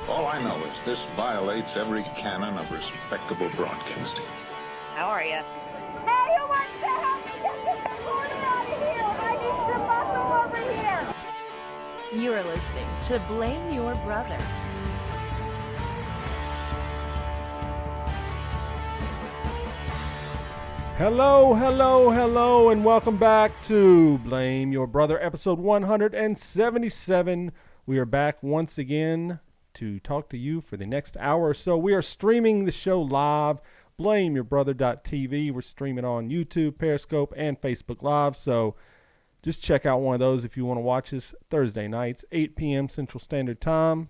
All I know is this violates every canon of respectable broadcasting. How are you? Hey, who wants to help me get this recorder out of here? I need some muscle over here. You are listening to Blame Your Brother. Hello, and welcome back to Blame Your Brother, episode 177. We are back once again to talk to you for the next hour or so. We are streaming the show live, blameyourbrother.tv. We're streaming on YouTube, Periscope, and Facebook Live, so just check out one of those if you want to watch us Thursday nights, 8 p.m. Central Standard Time.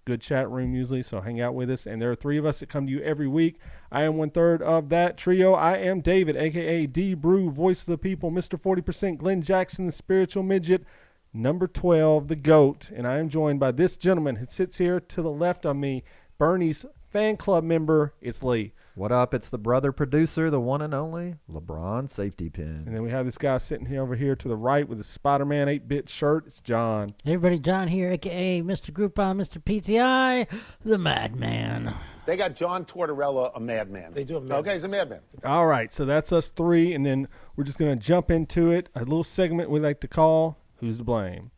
Good chat room usually, so hang out with us. And there are three of us that come to you every week. I am 1/3 of that trio. I am David, a.k.a. D. Brew, voice of the people, Mr. 40%, Glenn Jackson, the spiritual midget, number 12, the GOAT. And I am joined by this gentleman who sits here to the left of me, Bernie's fan club member. It's Lee. What up? It's the brother producer, the one and only LeBron Safety Pin. And then we have this guy sitting here over here to the right with a Spider-Man 8-bit shirt. It's John. Hey everybody, John here, a.k.a. Mr. Groupon, Mr. PTI, the Madman. They got John Tortorella, a madman. They do a madman. Okay, he's a madman. All right, so that's us three, and then we're just going to jump into it. A little segment we like to call Who's to Blame?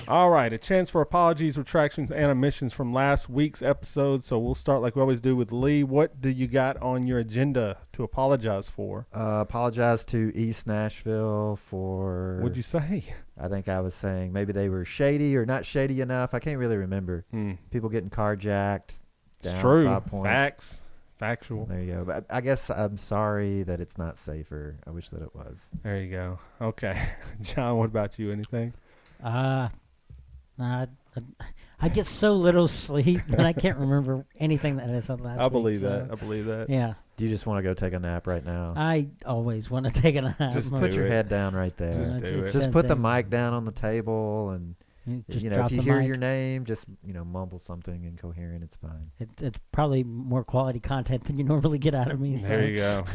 All right, a chance for apologies, retractions, and omissions from last week's episode. So we'll start like we always do with Lee. What do you got on your agenda to apologize for? Apologize to East Nashville for... What'd you say? I think I was saying maybe they were shady or not shady enough. I can't really remember. People getting carjacked. It's down true. 5 points. Facts. Factual. There you go. But I guess I'm sorry that it's not safer. I wish that it was. There you go. Okay. John, what about you? Anything? I get so little sleep that I can't remember anything that I said last week. I believe that. Yeah. Do you just want to go take a nap right now? I always want to take a nap. Just put your head down right there. Just do it. Just put the mic down on the table and, just if you hear mic. your name, just, mumble something incoherent. It's fine. It's probably more quality content than you normally get out of me. So. There you go.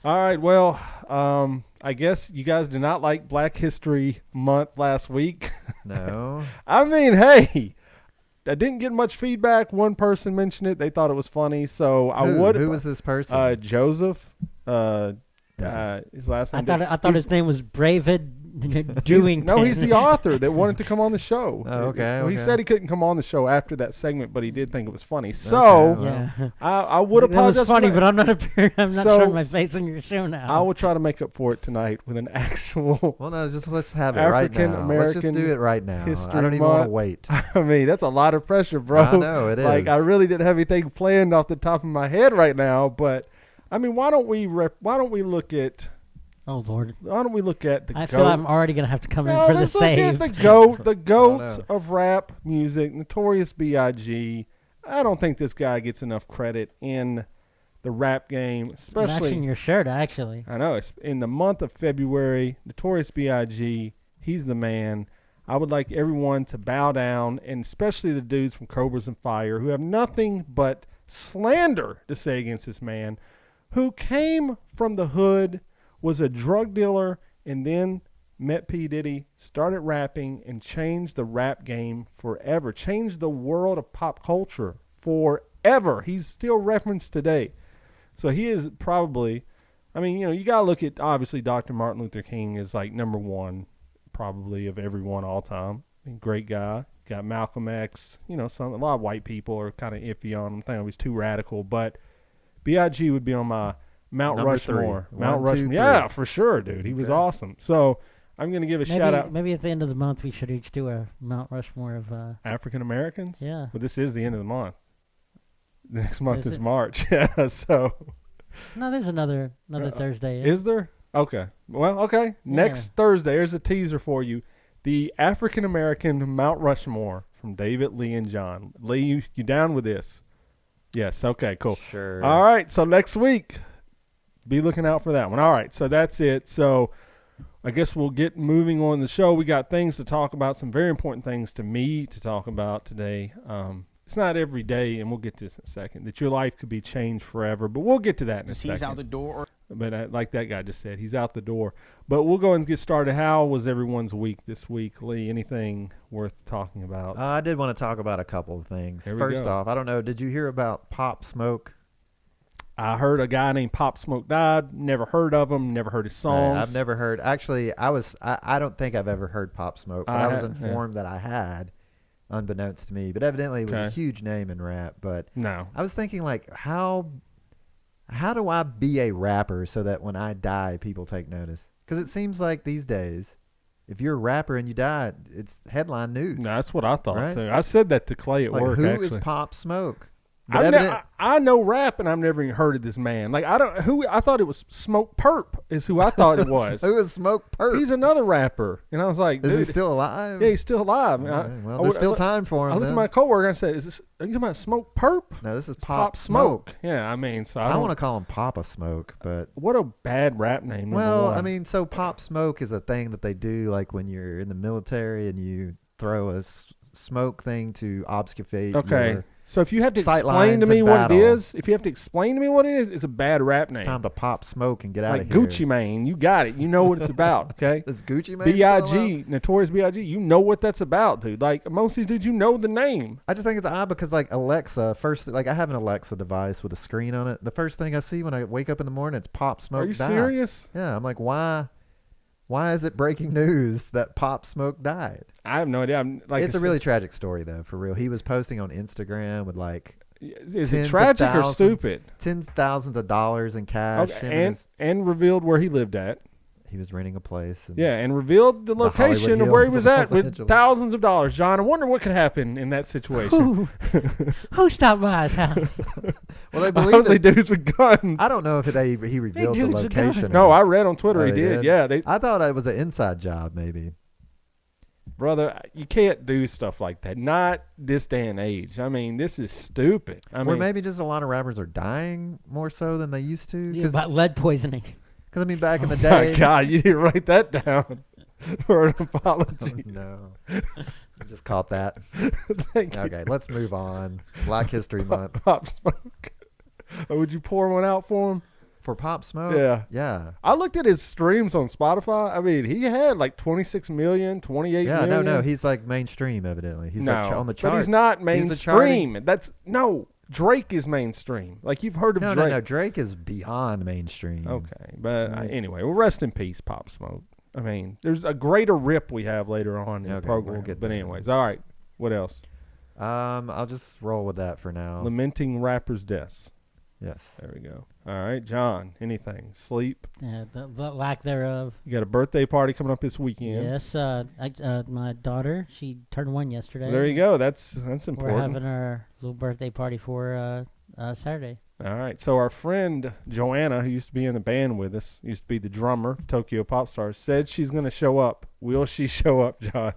All right, well, I guess you guys did not like Black History Month last week. No. I mean, hey, I didn't get much feedback. One person mentioned it. They thought it was funny. So Who was this person? Joseph. His last name. I thought his name was Bravid Dewington. No, he's the author that wanted to come on the show. Oh, okay. He said he couldn't come on the show after that segment, but he did think it was funny. So yeah. I would apologize. That was funny, but I'm not showing my face on your show now. I will try to make up for it tonight with an actual. Well, no, let's have it right now. African-American Let's just do it right now. History I don't even want to wait. I mean, that's a lot of pressure, bro. I know it is. Like, I really didn't have anything planned off the top of my head right now, but I mean, why don't we look at? Oh Lord! Why don't we look at the? I feel I'm already gonna have to come in for the let's save. Look at the goat of rap music, Notorious B.I.G. I don't think this guy gets enough credit in the rap game, especially matching your shirt. Actually, I know it's in the month of February. Notorious B.I.G. He's the man. I would like everyone to bow down, and especially the dudes from Cobras and Fire who have nothing but slander to say against this man, who came from the hood, was a drug dealer, and then met P. Diddy, started rapping, and changed the rap game forever. Changed the world of pop culture forever. He's still referenced today. So he is probably, I mean, you got to look at, obviously, Dr. Martin Luther King is like number one, probably, of everyone all time. I mean, great guy. Got Malcolm X. A lot of white people are kind of iffy on him. I think he was too radical. But B.I.G. would be on my Mount Number Rushmore. 3. Mount 1, 2, Rushmore. 3. Yeah, for sure, dude. He was awesome. So I'm going to give a shout out. Maybe at the end of the month we should each do a Mount Rushmore of African Americans? Yeah. But this is the end of the month. The next month is March. Yeah, so. No, there's another Thursday. Is there? Okay. Well, okay. Yeah. Next Thursday, here's a teaser for you. The African American Mount Rushmore from David, Lee, and John. Lee, you down with this? Yes. Okay, cool. Sure. All right. So next week, be looking out for that one. All right. So that's it. So I guess we'll get moving on the show. We got things to talk about, some very important things to me to talk about today. It's not every day, and we'll get to this in a second, that your life could be changed forever, but we'll get to that in a second. He's out the door. But like that guy just said, he's out the door. But we'll go and get started. How was everyone's week this week, Lee? Anything worth talking about? I did want to talk about a couple of things. First off, I don't know, did you hear about Pop Smoke? I heard a guy named Pop Smoke died. Never heard of him. Never heard his songs. I've never heard. Actually, I don't think I've ever heard Pop Smoke, but I was informed that I had, unbeknownst to me. But evidently it was a huge name in rap. But no, I was thinking, like, how do I be a rapper so that when I die, people take notice? Because it seems like these days, if you're a rapper and you die, it's headline news. No, that's what I thought, right? too. I said that to Clay at work, who actually. Who is Pop Smoke? I know rap, and I've never even heard of this man. Like, I thought it was Smoke Perp is who I thought it was. Who is Smoke Perp? He's another rapper. And I was like, is he still alive? Yeah, he's still alive. Well, there's still time for him. I looked at my coworker and I said, are you talking about Smoke Perp? No, this is Pop Smoke. Yeah, I mean, so I want to call him Papa Smoke, but what a bad rap name. Well, I mean, so Pop Smoke is a thing that they do, like when you're in the military and you throw a smoke thing to obfuscate. Okay. So if you have to explain to me what it is, it's a bad rap name. It's time to pop smoke and get out of here. Like Gucci Mane, you got it. You know what it's about, okay? Is Gucci Mane B.I.G, Notorious B.I.G, you know what that's about, dude. Like, most of these dudes, you know the name. I just think it's odd because, like, Alexa, I have an Alexa device with a screen on it. The first thing I see when I wake up in the morning, it's Pop Smoke. Are you serious? Yeah, I'm like, why is it breaking news that Pop Smoke died? I have no idea. It's a really tragic story, though, for real. He was posting on Instagram with, like, is it tragic or stupid? Tens of thousands of dollars in cash. Okay. And revealed where he lived at. He was renting a place. And revealed the location of where he was at with thousands of dollars. John, I wonder what could happen in that situation. Who stopped by his house? Well, they believe honestly, dudes with guns. I don't know if he revealed the location. No, I read on Twitter he did. Yeah, I thought it was an inside job, maybe. Brother, you can't do stuff like that. Not this day and age. I mean, this is stupid. Or maybe just a lot of rappers are dying more so than they used to. Yeah, about lead poisoning. Because, I mean, back in the day. My God, you didn't write that down for an apology. Oh, no. I just caught that. Thank you. Okay, let's move on. Black History Month. Pop Smoke. Would you pour one out for him? For Pop Smoke? Yeah. I looked at his streams on Spotify. I mean, he had like 26 million, 28 million. Yeah, no. He's like mainstream, evidently. He's like on the charts. But he's not mainstream. Drake is mainstream. Like, you've heard of Drake. No. Drake is beyond mainstream. Okay. But anyway, well, rest in peace, Pop Smoke. I mean, there's a greater rip we have later on in the program. We'll get but anyways, all right. What else? I'll just roll with that for now. Lamenting rappers' deaths. Yes. There we go. All right, John, anything? Sleep? Yeah, the lack thereof. You got a birthday party coming up this weekend. Yes, my daughter, she turned 1 yesterday. There you go. That's important. We're having our little birthday party for Saturday. All right. So our friend Joanna, who used to be in the band with us, used to be the drummer of Tokyo Pop Stars, said she's going to show up. Will she show up, John?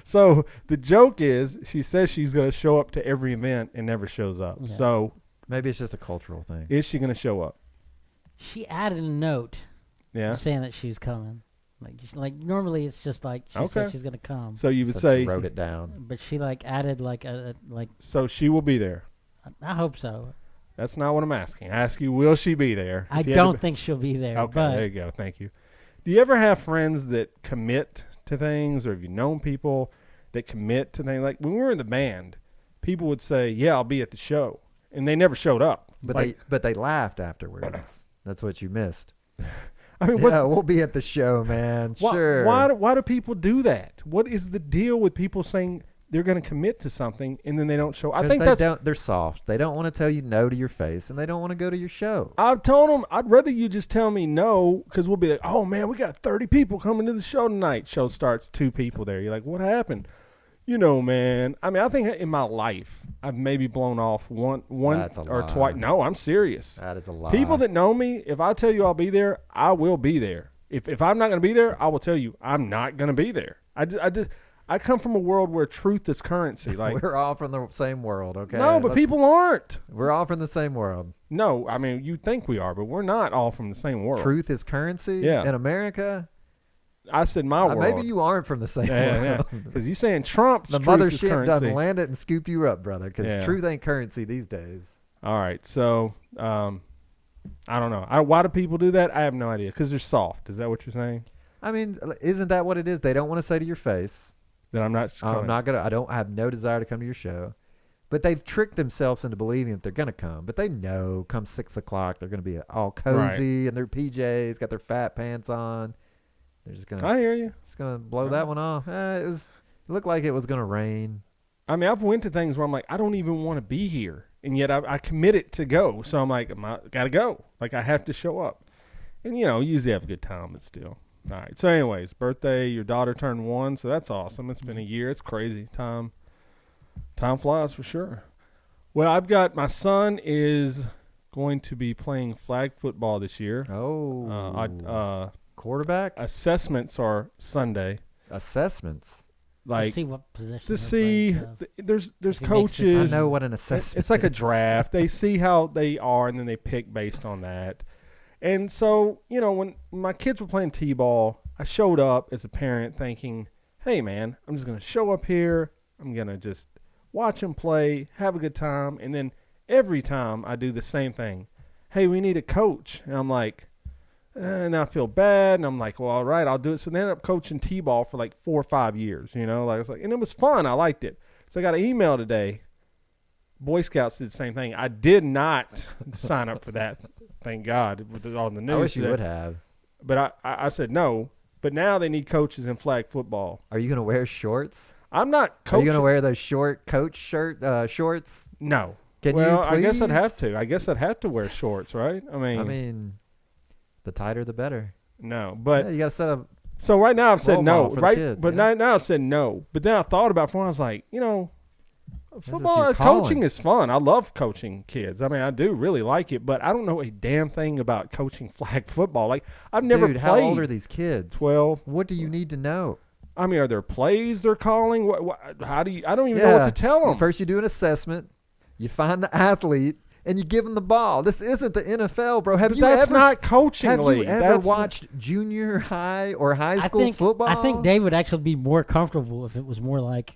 So the joke is she says she's going to show up to every event and never shows up. Yeah. So maybe it's just a cultural thing. Is she going to show up? She added a note saying that she's coming. Like normally it's just like she said she's going to come. So you would say she wrote it down. But she added So she will be there. I hope so. That's not what I'm asking. I ask you, will she be there? I don't think she'll be there. Okay, there you go. Thank you. Do you ever have friends that commit to things, or have you known people that commit to things? Like when we were in the band, people would say, "Yeah, I'll be at the show," and they never showed up. But they laughed afterwards. That's what you missed. I mean, we'll be at the show, man. Sure. Why do people do that? What is the deal with people saying they're going to commit to something and then they don't show? I think they're soft. They don't want to tell you no to your face, and they don't want to go to your show. I've told them I'd rather you just tell me no, because we'll be like, oh man, we got 30 people coming to the show tonight. Show starts, 2 people there. You're like, what happened? You know, man. I mean, I think in my life I've maybe blown off one or twice. No, I'm serious. That is a lie. People that know me, if I tell you I'll be there, I will be there. If I'm not going to be there, I will tell you I'm not going to be there. I come from a world where truth is currency. Like we're all from the same world, okay? No, but people aren't. We're all from the same world. No, I mean, you think we are, but we're not all from the same world. Truth is currency in America? I said my world. Maybe you aren't from the same world. Because you saying Trump's the truth is mothership currency. doesn't land it and scoop you up, brother, because truth ain't currency these days. All right, so I don't know. Why do people do that? I have no idea. Because they're soft. Is that what you're saying? I mean, isn't that what it is? They don't want to say to your face that I'm not. I have no desire to come to your show. But they've tricked themselves into believing that they're going to come. But they know come 6 o'clock they're going to be all cozy in their PJs, got their fat pants on. They're just going to. I hear you. Just going to blow that one off. It looked like it was going to rain. I mean, I've went to things where I'm like, I don't even want to be here, and yet I committed to go. So I'm like, got to go. Like I have to show up, and usually have a good time, but still. All right. So, anyways, birthday. Your daughter turned 1, so that's awesome. It's been a year. It's crazy. Time flies for sure. Well, I've got my son is going to be playing flag football this year. Oh, quarterback. Assessments are Sunday. Assessments. Like to see what position. To see, there's coaches. I know what an assessment. It's like a draft. They see how they are, and then they pick based on that. And so, when my kids were playing t-ball, I showed up as a parent thinking, "Hey, man, I'm just gonna show up here. I'm gonna just watch them play, have a good time." And then every time I do the same thing. Hey, we need a coach. And I'm like, and I feel bad. And I'm like, well, all right, I'll do it. So they ended up coaching t-ball for like 4 or 5 years, and it was fun. I liked it. So I got an email today. Boy Scouts did the same thing. I did not sign up for that. Thank God. On the news. I wish you would have. But I said no. But now they need coaches in flag football. Are you going to wear shorts? I'm not coaching. Are you going to wear those short coach shorts? No. Can you please? I guess I'd have to. I guess I'd have to wear shorts, right? I mean, the tighter the better. No, but you got to set up. So right now I've said no, right? Kids, but now I've said no. But then I thought about it. I was like, football coaching is fun. I love coaching kids. I mean, I do really like it, but I don't know a damn thing about coaching flag football. Like I've never played. How old are these kids? 12. What do you need to know? I mean, are there plays they're calling? How do you? I don't even know what to tell them. First, you do an assessment. You find the athlete. And you give them the ball. This isn't the NFL, bro. That's not coaching league. Have you ever watched junior high or high school football? I think Dave would actually be more comfortable if it was more like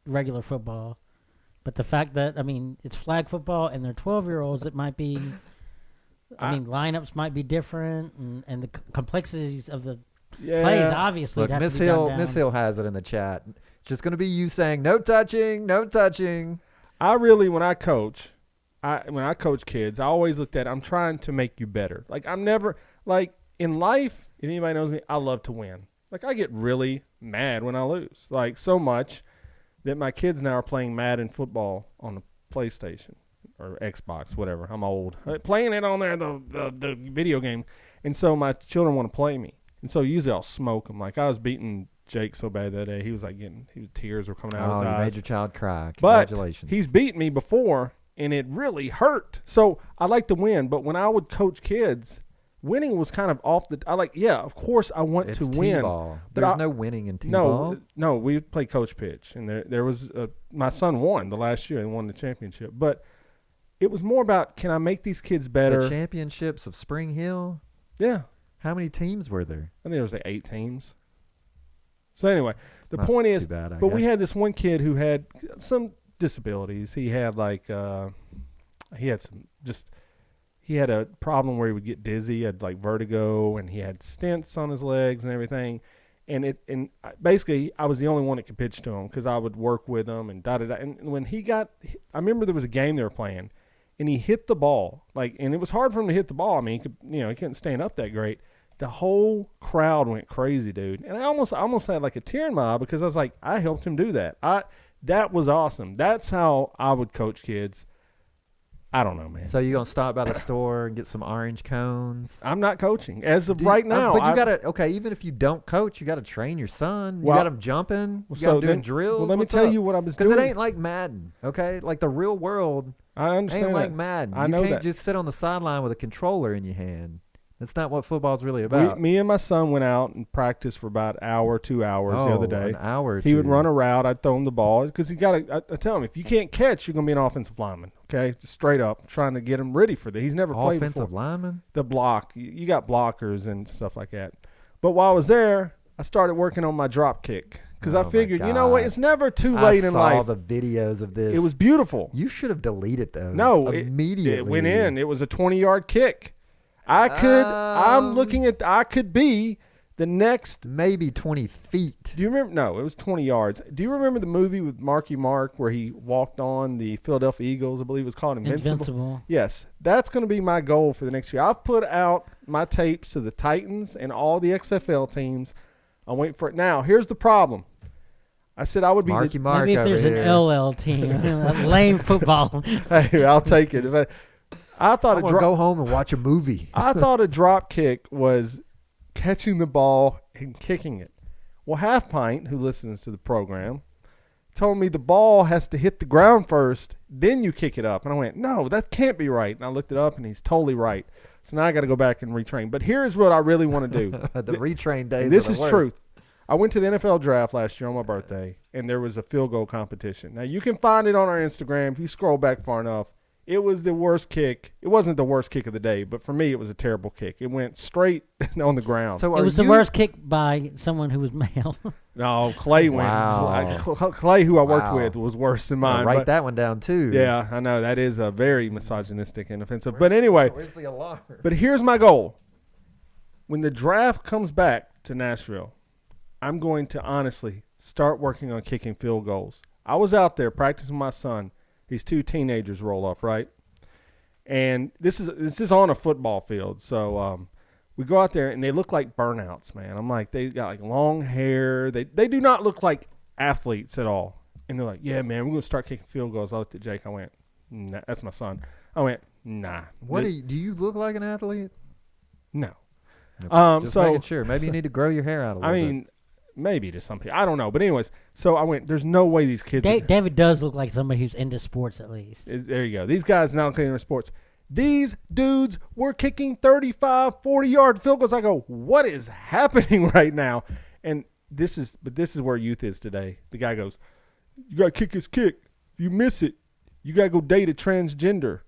regular football. But the fact that, it's flag football and they're 12-year-olds, it might be, lineups might be different and the complexities of the plays, obviously. Look, Miss Hill has it in the chat. It's just going to be you saying, no touching, no touching. I really, when I coach kids, I always looked at it, I'm trying to make you better. Like I'm never in life, if anybody knows me, I love to win. Like I get really mad when I lose. Like so much that my kids now are playing Madden football on the PlayStation or Xbox, whatever. I'm old. Playing it on there, the video game. And so my children want to play me. And so usually I'll smoke them. Like I was beating Jake so bad that day. He was tears were coming out of his eyes. Oh, you made your child cry. But Congratulations. He's beat me before. And it really hurt. So I like to win, but when I would coach kids, winning was kind of off the. Of course I want to win. T-ball. There's no winning in T-ball. No, we play coach pitch, and there was my son won the last year and won the championship. But it was more about, can I make these kids better? The championships of Spring Hill. Yeah. How many teams were there? I think there was 8 teams. So anyway, the point is, we had this one kid who had some disabilities. He had he had a problem where he would get dizzy. He had vertigo, and he had stents on his legs and everything. And basically I was the only one that could pitch to him because I would work with him and da-da-da. And when I remember there was a game they were playing, and he hit the ball and it was hard for him to hit the ball. I mean, he couldn't stand up that great. The whole crowd went crazy, dude. And I almost had a tear in my eye because I was like, I helped him do that. That was awesome. That's how I would coach kids. I don't know, man. So you're going to stop by the store and get some orange cones? I'm not coaching as of right now. But you got to, even if you don't coach, you got to train your son. You got him jumping. You got him doing drills. Well, let me tell you what I was doing. Because it ain't like Madden, okay? Like the real world I understand ain't that. like Madden. I know you can't that. just sit on the sideline with a controller in your hand. That's not what football's really about. Me and my son went out and practiced for about an hour, 2 hours the other day. An hour or He two. would run a route. I'd throw him the ball because he got to. I tell him, if you can't catch, you're going to be an offensive lineman. Okay, just straight up, trying to get him ready for that. He's never played before. Offensive lineman? The block. You got blockers and stuff like that. But while I was there, I started working on my drop kick because I figured, you know what, it's never too late in life. I saw the videos of this. It was beautiful. You should have deleted those. No, immediately. It went in. It was a 20-yard kick. I'm looking at. I could be the next. Maybe 20 feet. Do you remember? No, it was 20 yards. Do you remember the movie with Marky Mark where he walked on the Philadelphia Eagles? I believe it was called Invincible. Yes, that's going to be my goal for the next year. I've put out my tapes to the Titans and all the XFL teams. I'm waiting for it. Now, here's the problem. I said I would be Marky Mark. Maybe if there's an LL team, lame football. Hey, I'll take it. I thought I'm going to go home and watch a movie. I thought a drop kick was catching the ball and kicking it. Well, Half Pint, who listens to the program, told me the ball has to hit the ground first, then you kick it up. And I went, no, that can't be right. And I looked it up, and he's totally right. So now I got to go back and retrain. But here's what I really want to do. The retrain days. This is truth. I went to the NFL draft last year on my birthday, and there was a field goal competition. Now, you can find it on our Instagram if you scroll back far enough. It was the worst kick. It wasn't the worst kick of the day, but for me, it was a terrible kick. It went straight on the ground. So it was the worst kick by someone who was male. No, Clay went. Wow. Clay, who I worked with, was worse than mine. Write that one down, too. Yeah, I know. That is a very misogynistic and offensive. But anyway, where's the alarm? But here's my goal. When the draft comes back to Nashville, I'm going to honestly start working on kicking field goals. I was out there practicing with my son. These two teenagers roll up, right? And this is on a football field. So we go out there, and they look like burnouts, man. I'm like, they got like long hair. They do not look like athletes at all. And they're like, yeah, man, we're going to start kicking field goals. I looked at Jake. I went, nah. That's my son. I went, nah. What do you look like an athlete? No. Just making sure. Maybe you need to grow your hair out a little bit. Maybe to some people. I don't know. But anyways, so I went, there's no way these kids. David does look like somebody who's into sports at least. There you go. These guys now playing sports. These dudes were kicking 35, 40-yard field goals. I go, what is happening right now? And this is where youth is today. The guy goes, you got to kick his kick. If you miss it, you got to go date a transgender.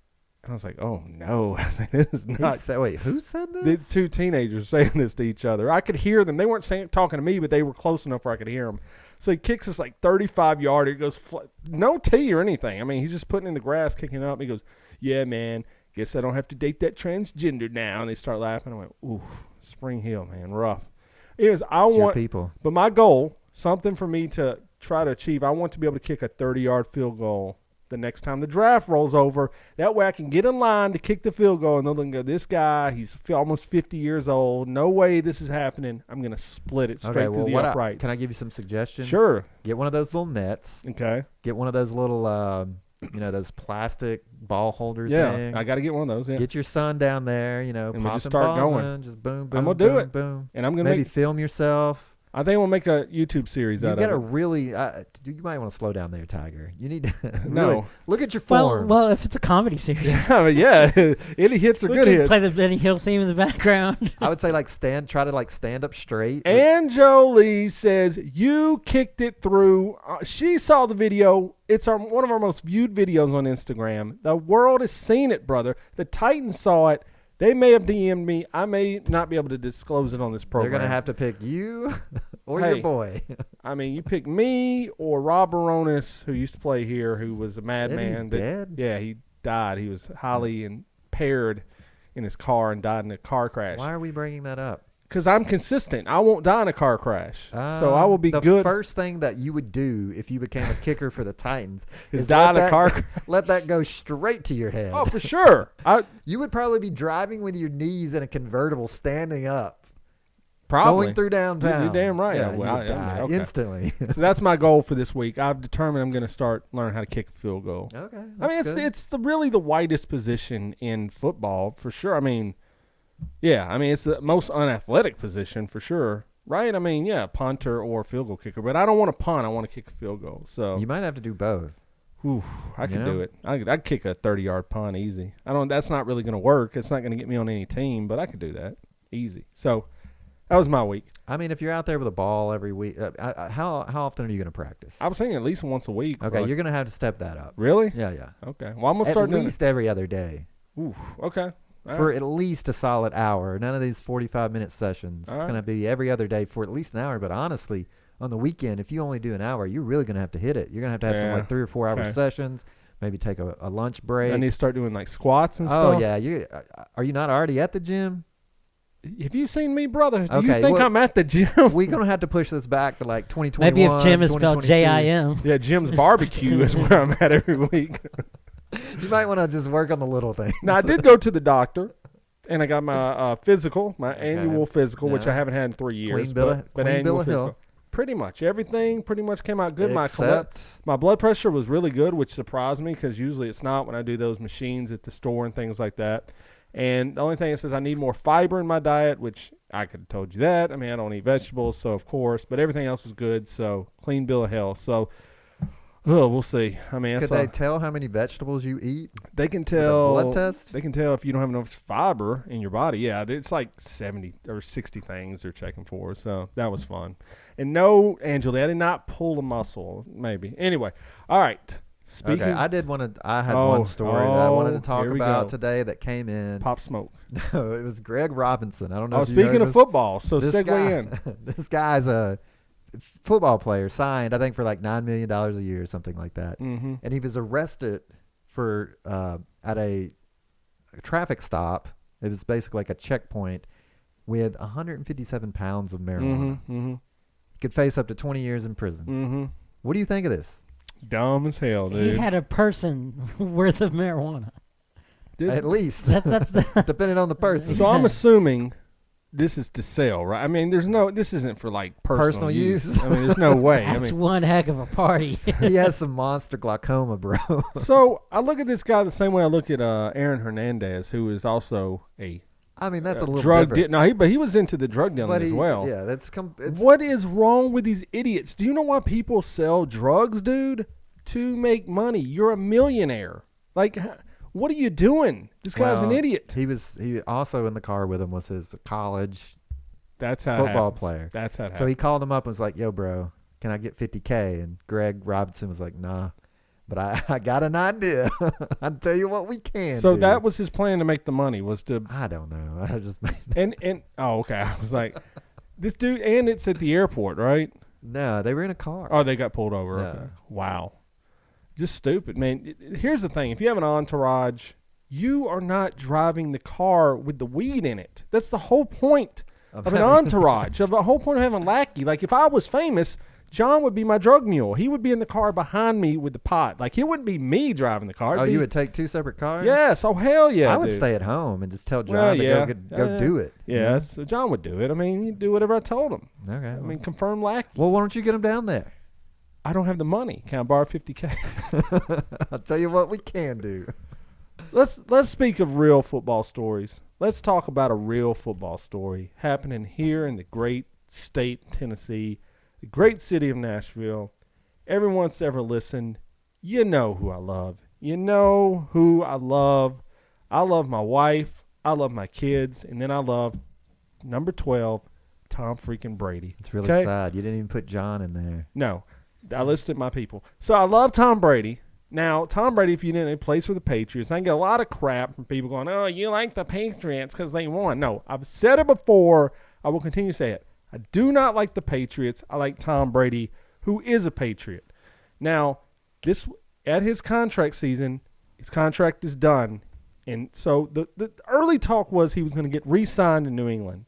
And I was like, oh, no. This is not. Wait, who said this? The two teenagers saying this to each other. I could hear them. They weren't talking to me, but they were close enough where I could hear them. So he kicks us like 35-yard. It goes no tee or anything. I mean, he's just putting in the grass, kicking it up. He goes, yeah, man, guess I don't have to date that transgender now. And they start laughing. I went, ooh, Spring Hill, man, rough. Your people. But my goal, something for me to try to achieve, I want to be able to kick a 30-yard field goal the next time the draft rolls over. That way I can get in line to kick the field goal, and they'll go, this guy, he's almost 50 years old. No way this is happening. I'm going to split it straight through the uprights. Can I give you some suggestions? Sure. Get one of those little nets. Okay. Get one of those little, those plastic ball holder things. Yeah, I got to get one of those. Yeah. Get your son down there, and we'll just start going. Just boom, boom, I'm going to do it. Boom. And I'm going to maybe film yourself. I think we'll make a YouTube series out of it. You got to really, you might want to slow down there, Tiger. You need to really no. Look at your form. Well, if it's a comedy series. Yeah, any hits are good hits. Play the Benny Hill theme in the background. I would say try to stand up straight. And Jolie says, you kicked it through. She saw the video. It's one of our most viewed videos on Instagram. The world has seen it, brother. The Titans saw it. They may have DM'd me. I may not be able to disclose it on this program. They're going to have to pick you or your boy. I mean, you pick me or Rob Baronis, who used to play here, who was a madman. Dead? Yeah, he died. He was highly impaired in his car and died in a car crash. Why are we bringing that up? Because I'm consistent. I won't die in a car crash. So I will be good. The first thing that you would do if you became a kicker for the Titans is die in a car crash. Let that go straight to your head. Oh, for sure. You would probably be driving with your knees in a convertible, standing up. Probably. Going through downtown. You're damn right. Yeah, you would die instantly. So that's my goal for this week. I've determined I'm going to start learning how to kick a field goal. Okay. I mean, it's really the widest position in football, for sure. I mean, yeah, it's the most unathletic position for sure, right? I mean, yeah, punter or field goal kicker, but I don't want to punt. I want to kick a field goal. So you might have to do both. Ooh, I could You know? do it. I'd kick a 30-yard punt easy. That's not really going to work. It's not going to get me on any team, but I could do that easy. So that was my week. I mean, if you're out there with a ball every week, how often are you going to practice? I was thinking at least once a week. Okay, you're going to have to step that up. Really? Yeah. Okay. Well, I'm going to At start doing least every other day. Ooh, okay. All For right. at least a solid hour. None of these 45-minute sessions. All It's right. going to be every other day for at least an hour. But honestly, on the weekend, if you only do an hour, you're really going to have hit it. You're going to have some Yeah. like 3 or 4 hour Okay. sessions. Maybe take a lunch break. I need to start doing like squats and Oh stuff. yeah, are you not already at the gym? Have you seen me, brother? Do you Okay, think well- I'm at the gym? We're gonna have to push this back to like 2021. Maybe if Jim is spelled 2022. J-I-M. Yeah, Jim's barbecue is where I'm at every week. You might want to just work on the little things. Now I did go to the doctor, and I got my physical, my annual physical, which Yeah. I haven't had in 3 years. Clean bill of- but clean annual bill of physical. health. Pretty much everything came out good. Except My blood pressure was really good, which surprised me because usually it's not when I do those machines at the store and things like that. And the only thing it says I need more fiber in my diet, which I could have told you that. I mean, I don't eat vegetables, so of course. But everything else was good, so clean bill of health. So, we'll see. I mean, could they tell how many vegetables you eat? they can With a tell. blood test? They can tell if you don't have enough fiber in your body. Yeah, it's like 70 or 60 things they're checking for. So that was fun. And no, Angela, I did not pull a muscle. Maybe. Anyway, all right. Speaking Okay, I had one story that I wanted to talk here we about go. today that came in. Pop Smoke. No, it was Greg Robinson. I don't know. Oh, if you speaking heard of this. football, so This segue guy- in. This guy's a football player, signed I think for like $9 million a year or something like that. Mm-hmm. And he was arrested for at a traffic stop. It was basically like a checkpoint with 157 pounds of marijuana. Mm-hmm. He could face up to 20 years in prison. Mm-hmm. What do you think of this? Dumb as hell, He dude. had a person worth of marijuana. At least, That's depending on the person. So I'm assuming this is to sell, right? I mean, this isn't for like personal use. I mean, there's no way. That's I mean, one heck of a party. He has some monster glaucoma, bro. so I look at this guy the same way I look at Aaron Hernandez, who is also a I mean, that's a little drug different. dealer. But he was into the drug dealing as well. Yeah, it's What is wrong with these idiots? Do you know why people sell drugs, dude? To make money. You're a millionaire. Like, what are you doing? This guy's an Well, idiot. He also in the car with him was his college That's how it football happens. player. That's how it So happens. he called him up and was like, "Yo, bro, can I get 50K?" And Greg Robinson was like, "Nah, but I got an idea. I'll tell you what we can So do." that was his plan to make the money, was to I don't know. I just and oh, okay. I was like, this dude, and it's at the airport, right? no. They were in a car. Oh, they got pulled over. No. Okay. Wow. Just stupid, man. Here's the thing: if you have an entourage, you are not driving the car with the weed in it. That's the whole point of an entourage. Of the whole point of having lackey. Like if I was famous, John would be my drug mule. He would be in the car behind me with the pot. Like it wouldn't be me driving the car. It'd Oh, be- you would take 2 separate cars? Yes. Oh hell yeah. I would dude. stay at home and just tell John Well, to yeah. go do it. Yeah. So John would do it. I mean, he'd do whatever I told him. Okay. I mean, confirm lackey. well, why don't you get him down there? I don't have the money. Can I borrow $50K? I'll tell you what we can do. Let's speak of real football stories. Let's talk about a real football story happening here in the great state of Tennessee, the great city of Nashville. Everyone that's ever listened, you know who I love. You know who I love. I love my wife. I love my kids. And then I love number 12, Tom freaking Brady. It's really sad. You didn't even put John in there. No, I listed my people. So I love Tom Brady. Now, Tom Brady, if you didn't, he plays for the Patriots. I get a lot of crap from people going, oh, you like the Patriots because they won. No, I've said it before. I will continue to say it. I do not like the Patriots. I like Tom Brady, who is a Patriot. Now, at his contract season, his contract is done. And so the early talk was he was going to get re-signed in New England.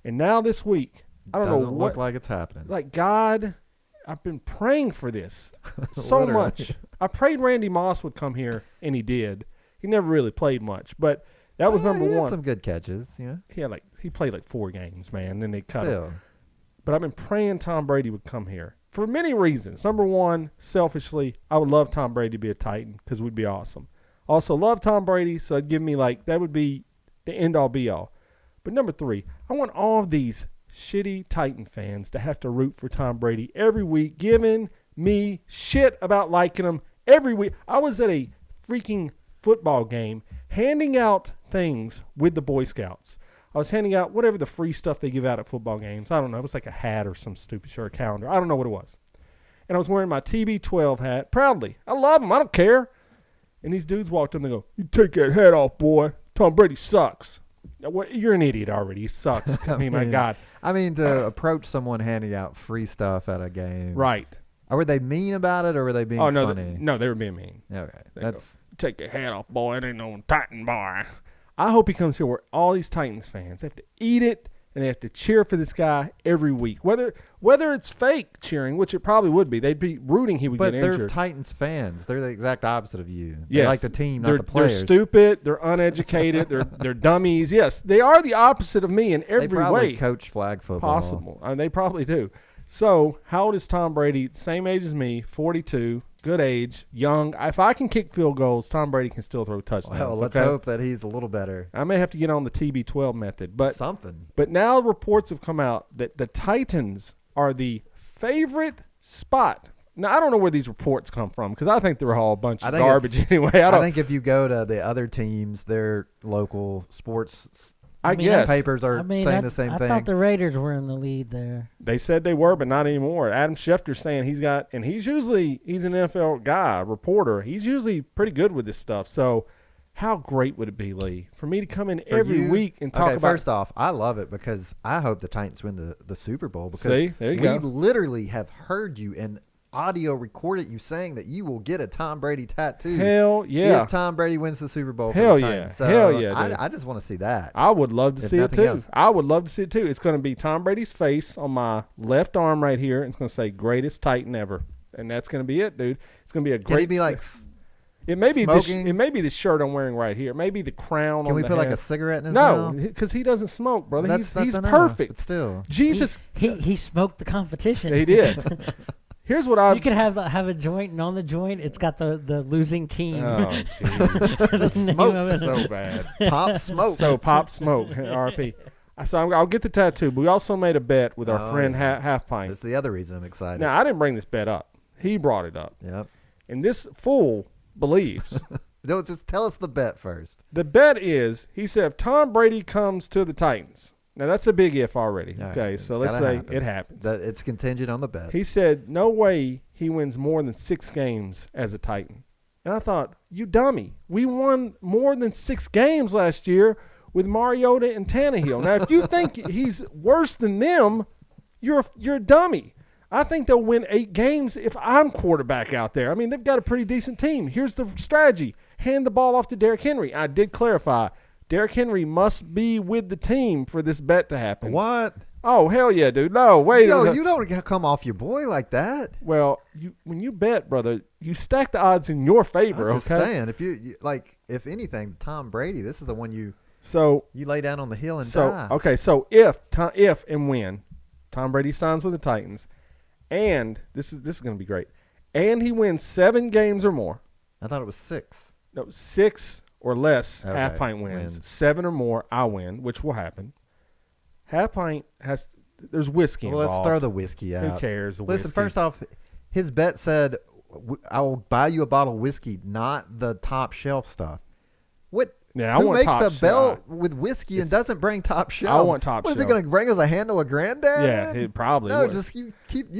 And now this week, I don't know Doesn't what. look like it's happening. Like, God, I've been praying for this so Literally. much. I prayed Randy Moss would come here, and he did. He never really played much, but that was number he had one. some good catches, He played like 4 games, man, and then they cut him. Still. But I've been praying Tom Brady would come here for many reasons. Number one, selfishly, I would love Tom Brady to be a Titan because we'd be awesome. Also, love Tom Brady, so it'd give me that would be the end-all, be-all. But number 3, I want all of these shitty Titan fans to have to root for Tom Brady every week, giving me shit about liking him every week. I was at a freaking football game handing out things with the Boy Scouts. I was handing out whatever the free stuff they give out at football games. I don't know. It was like a hat or some stupid shit, or a calendar. I don't know what it was. And I was wearing my TB12 hat proudly. I love them. I don't care. And these dudes walked up and they go, "You take that hat off, boy. Tom Brady sucks." You're an idiot already. He sucks. I mean, my God. I mean, to approach someone handing out free stuff at a game. Right. Or were they mean about it, or were they being funny? No, they were being mean. Okay. That's take your hat off, boy. It ain't no Titan boy. I hope he comes here where all these Titans fans have to eat it and they have to cheer for this guy every week. Whether it's fake cheering, which it probably would be. They'd be rooting he would get injured. But they're Titans fans. They're the exact opposite of you. Yes. They like the team, not the players. They're stupid. They're uneducated. they're dummies. Yes, they are the opposite of me in every way. They probably coach flag football. Possible. I mean, they probably do. So, how old is Tom Brady? Same age as me, 42, good age, young. If I can kick field goals, Tom Brady can still throw touchdowns. Well, let's hope that he's a little better. I may have to get on the TB12 method. But something. But now reports have come out that the Titans are the favorite spot. Now, I don't know where these reports come from because I think they're all a bunch of garbage anyway. I think if you go to the other teams, their local sports guess papers are saying the same thing. I thought the Raiders were in the lead there. They said they were, but not anymore. Adam Schefter's saying he's an NFL guy, reporter. He's usually pretty good with this stuff. So how great would it be, Lee, for me to come in every week and talk about. First off, I love it because I hope the Titans win the Super Bowl because there you go. We literally have heard you and audio recorded you saying that you will get a Tom Brady tattoo. Hell yeah! If Tom Brady wins the Super Bowl, hell for the yeah, Titans. So hell yeah! Dude. I just want to see that. I would love to see it too. Else. I would love to see it too. It's going to be Tom Brady's face on my left arm right here. And it's going to say "Greatest Titan ever," and that's going to be it, dude. It's going to be a great. Can he be like? It may be smoking? It may be the shirt I'm wearing right here. It may be the crown. Can we the put head. like a cigarette in his mouth? No, because he doesn't smoke, brother. He's enough, perfect. But still, Jesus. He smoked the competition. He did. Here's what you could have a joint, and on the joint, it's got the losing team. Oh, jeez. Smoke so bad. Pop Smoke. So Pop Smoke, RP. So I'll get the tattoo, but we also made a bet with our friend Half Pint. That's the other reason I'm excited. Now, I didn't bring this bet up. He brought it up. Yep. And this fool believes. No, just tell us the bet first. The bet is, he said, if Tom Brady comes to the Titans. Now, that's a big if already. All okay, right, so let's say it happens. It's contingent on the bet. He said, no way he wins more than 6 games as a Titan. And I thought, you dummy. We won more than 6 games last year with Mariota and Tannehill. Now, if you think he's worse than them, you're a dummy. I think they'll win 8 games if I'm quarterback out there. I mean, they've got a pretty decent team. Here's the strategy. Hand the ball off to Derrick Henry. I did clarify. Derrick Henry must be with the team for this bet to happen. What? Oh, hell yeah, dude. No, wait. Yo, you don't come off your boy like that. Well, when you bet, brother, you stack the odds in your favor, I'm just okay? saying, if anything, Tom Brady, this is the one you lay down on the hill and die. Okay, so if and when Tom Brady signs with the Titans, and this is going to be great, and he wins 7 games or more. I thought it was 6. No, 6 or less. Okay, Half Pint wins. 7 or more, I win, which will happen. Half Pint there's whiskey involved. Let's throw the whiskey out. Who cares? Listen, first off, his bet said, I will buy you a bottle of whiskey, not the top shelf stuff. What? Yeah, Who makes a belt with whiskey and doesn't bring top shelf? I want top shelf. What is shelf. it going to bring us, a handle of Granddad? Yeah, it probably No, would. just you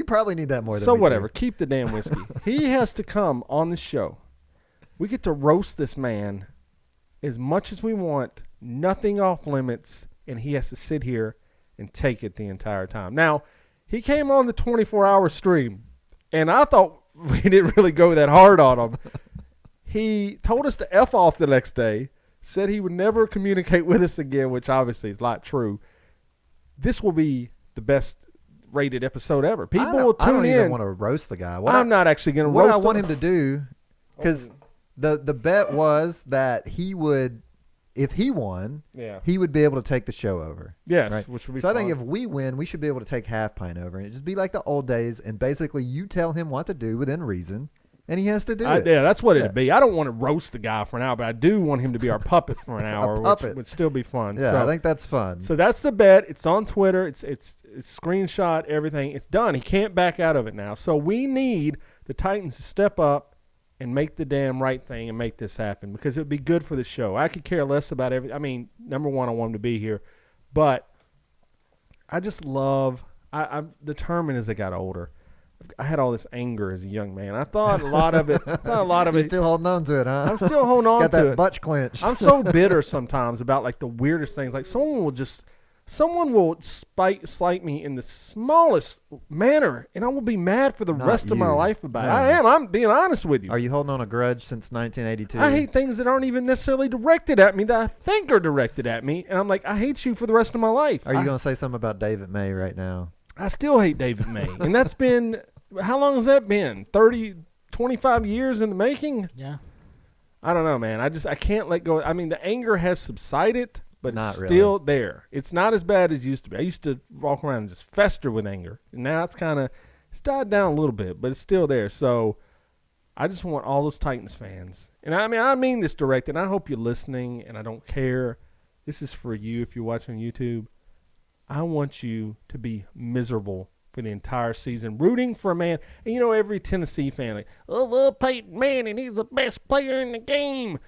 probably need that more than So we whatever. do. Keep the damn whiskey. He has to come on the show. We get to roast this man as much as we want, nothing off limits, and he has to sit here and take it the entire time. Now, he came on the 24-hour stream, and I thought we didn't really go that hard on him. He told us to F off the next day, said he would never communicate with us again, which obviously is not true. This will be the best rated episode ever. People will tune in. I don't even want to roast the guy. I'm not actually going to roast him. What I want him to do, because the bet was that he would, if he won, he would be able to take the show over. Yes, right? which would be So fun. I think if we win, we should be able to take Half Pint over. And it just be like the old days, and basically you tell him what to do within reason, and he has to do it. Yeah, that's what it'd be. I don't want to roast the guy for an hour, but I do want him to be our puppet for an hour, which would still be fun. Yeah, so, I think that's fun. So that's the bet. It's on Twitter. It's screenshot, everything. It's done. He can't back out of it now. So we need the Titans to step up and make the damn right thing and make this happen because it would be good for the show. I could care less about everything. I mean, number one, I want him to be here, but I just love. I'm determined as I got older. I had all this anger as a young man. I thought a lot of it. You're still holding on to it, huh? I'm still holding on Got to that it. butt clenched. I'm so bitter sometimes about like the weirdest things. Like someone will slight me in the smallest manner, and I will be mad for the rest of my life about it. I am. I'm being honest with you. Are you holding on a grudge since 1982? I hate things that aren't even necessarily directed at me that I think are directed at me, and I'm like, I hate you for the rest of my life. Are you going to say something about David May right now? I still hate David May, and that's been how long has that been? 30, 25 years in the making? Yeah. I don't know, man. I can't let go. I mean, the anger has subsided. But not it's still there. It's not as bad as it used to be. I used to walk around and just fester with anger. And now it's died down a little bit, but it's still there. So I just want all those Titans fans. And I mean this direct, and I hope you're listening, and I don't care. This is for you if you're watching on YouTube. I want you to be miserable for the entire season, rooting for a man. And you know, every Tennessee fan, like, oh, Peyton Manning, he's the best player in the game.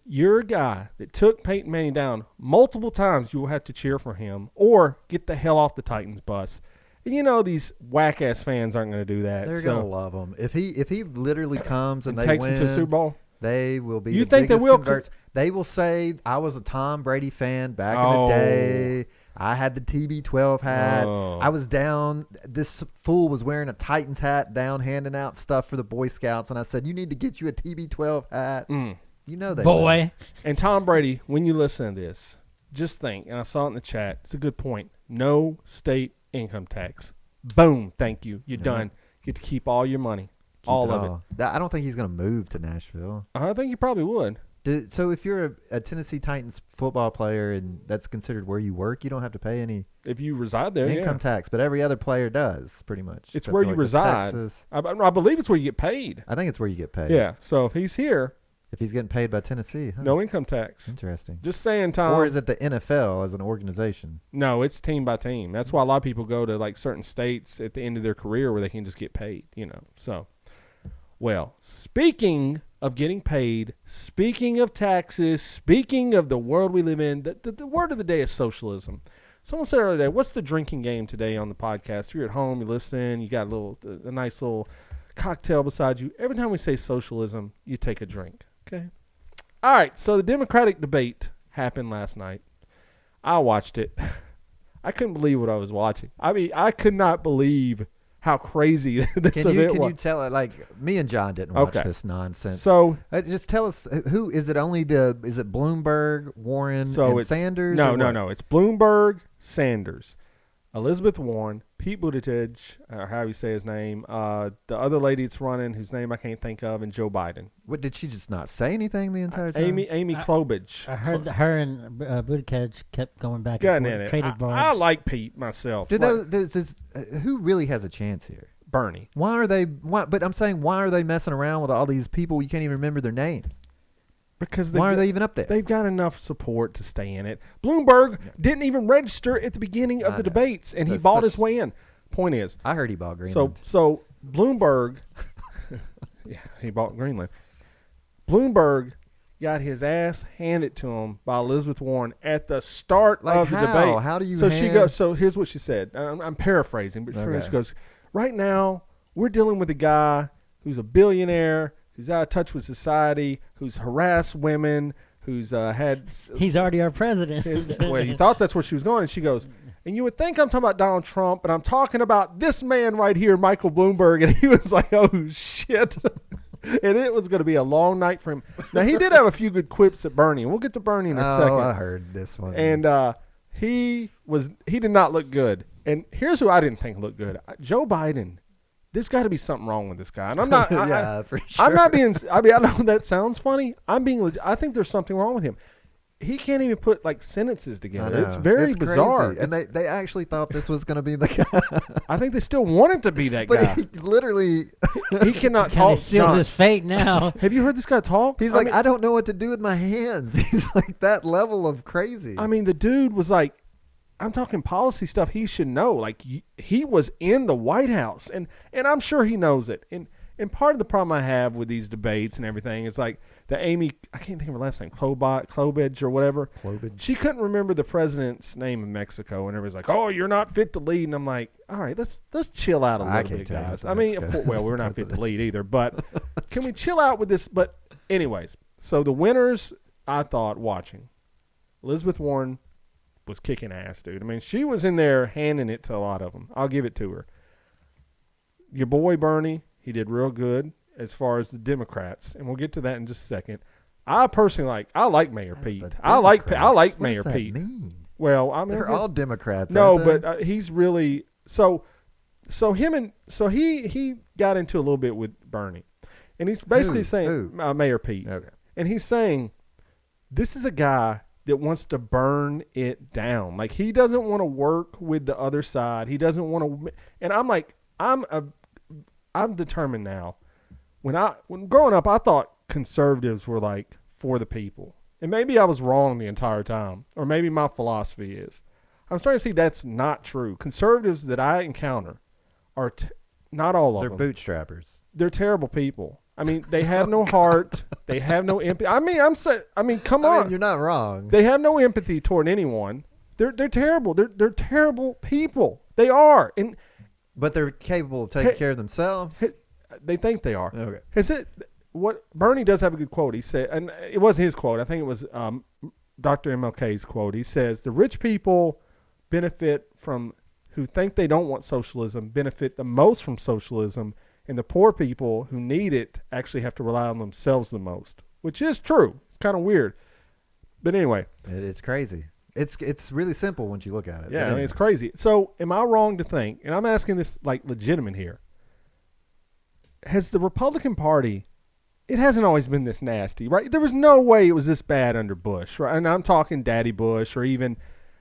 You're a guy that took Peyton Manning down multiple times. You will have to cheer for him or get the hell off the Titans bus. And you know these whack-ass fans aren't going to do that. They're going to love him. If he literally comes and they takes win, him to the Super Bowl, they will be you the think biggest they will? converts. They will say, I was a Tom Brady fan back in the day. I had the TB12 hat. I was down. This fool was wearing a Titans hat down, handing out stuff for the Boy Scouts. And I said, you need to get you a TB12 hat. You know that. Boy. And Tom Brady, when you listen to this, just think, and I saw it in the chat, it's a good point. No state income tax. Boom. Thank you. You're done. Get to keep all your money. All of it. I don't think he's going to move to Nashville. I think you probably would. So if you're a Tennessee Titans football player and that's considered where you work, you don't have to pay any if you reside there, income tax. But every other player does, pretty much. It's where you reside. I believe it's where you get paid. I think it's where you get paid. Yeah. So if he's here. If he's getting paid by Tennessee, huh? No income tax. Interesting. Just saying, Tom. Or is it the NFL as an organization? No, it's team by team. That's why a lot of people go to like certain states at the end of their career where they can just get paid, you know. So, well, speaking of getting paid, speaking of taxes, speaking of the world we live in, the word of the day is socialism. Someone said earlier today, what's the drinking game today on the podcast? If you're at home, you listen, you got a nice little cocktail beside you. Every time we say socialism, you take a drink. Okay. All right. So the Democratic debate happened last night. I watched it. I couldn't believe what I was watching. I mean, I could not believe how crazy this event was. Can you tell it? Like me and John didn't watch this nonsense. So just tell us who is it? Is it Bloomberg, Warren, and Sanders? No. It's Bloomberg, Sanders, Elizabeth Warren, Pete Buttigieg, or however you say his name, the other lady that's running, whose name I can't think of, and Joe Biden. What, did she just not say anything the entire time? Amy Klobuchar. I heard her and Buttigieg kept going back Getting and in forth. it. I like Pete myself. Who really has a chance here? Bernie. But I'm saying, why are they messing around with all these people you can't even remember their names? Because why are they even up there? They've got enough support to stay in it. Bloomberg didn't even register at the beginning of the debates, and he bought his way in. Point is, I heard he bought Greenland. So Bloomberg, he bought Greenland. Bloomberg got his ass handed to him by Elizabeth Warren at the start of the debate. How do you? So here's what she said. I'm paraphrasing, but she goes, "Right now, we're dealing with a guy who's a billionaire." Who's out of touch with society, who's harassed women, who's had... He's already our president. Well, you thought that's where she was going. And she goes, and you would think I'm talking about Donald Trump, but I'm talking about this man right here, Michael Bloomberg. And he was like, oh, shit. And it was going to be a long night for him. Now, he did have a few good quips at Bernie. And we'll get to Bernie in a second. Oh, I heard this one. And he did not look good. And here's who I didn't think looked good. Joe Biden. There's got to be something wrong with this guy. And I'm not. For sure. I'm not being. I mean, I know that sounds funny. I'm being legit. I think there's something wrong with him. He can't even put like sentences together. It's very bizarre. Crazy. And they actually thought this was going to be the guy. I think they still want it to be that guy. But he literally. He cannot talk. He sealed John. his fate now. Have you heard this guy talk? He's like, I don't know what to do with my hands. He's like that level of crazy. I mean, the dude was like, I'm talking policy stuff he should know. Like he was in the White House, and I'm sure he knows it. And And part of the problem I have with these debates and everything is like the Amy, I can't think of her last name, Klobuchar or whatever. Klobuchar. She couldn't remember the president's name in Mexico, and everybody's like, "Oh, you're not fit to lead." And I'm like, "All right, let's chill out a little bit, guys." I mean, of course, well, we're not fit to lead either, but can we chill out with this? But anyways, so the winners, I thought, watching, Elizabeth Warren was kicking ass, dude. I mean, she was in there handing it to a lot of them. I'll give it to her. Your boy Bernie, he did real good as far as the Democrats, and we'll get to that in just a second. I personally I like Mayor Pete. I like Mayor Pete. Mean? Well, I mean, They're all Democrats. no, aren't they? but he's really he got into a little bit with Bernie, and he's basically saying Mayor Pete, okay. And he's saying this is a guy that wants to burn it down. Like, he doesn't want to work with the other side. He doesn't want to. And I'm like, I'm determined now. When growing up, I thought conservatives were like for the people, and maybe I was wrong the entire time, or maybe my philosophy is. I'm starting to see that's not true. Conservatives that I encounter are not all of them. They're bootstrappers. They're terrible people. I mean, they have no heart. They have no empathy. I mean, come on. You're not wrong. They have no empathy toward anyone. They're terrible. They're terrible people. They are. But they're capable of taking care of themselves. They think they are. Okay. What Bernie does have a good quote. He said, and it wasn't his quote. I think it was Dr. MLK's quote. He says, "The rich people who think they don't want socialism benefit the most from socialism, and the poor people who need it actually have to rely on themselves the most," which is true. It's kind of weird, but anyway, It's crazy. It's really simple once you look at it. yeah, I mean, it's crazy. So, am I wrong to think? And I'm asking this like legitimate here. Has the Republican Party? It hasn't always been this nasty, right? There was no way it was this bad under Bush, right? And I'm talking Daddy Bush, or even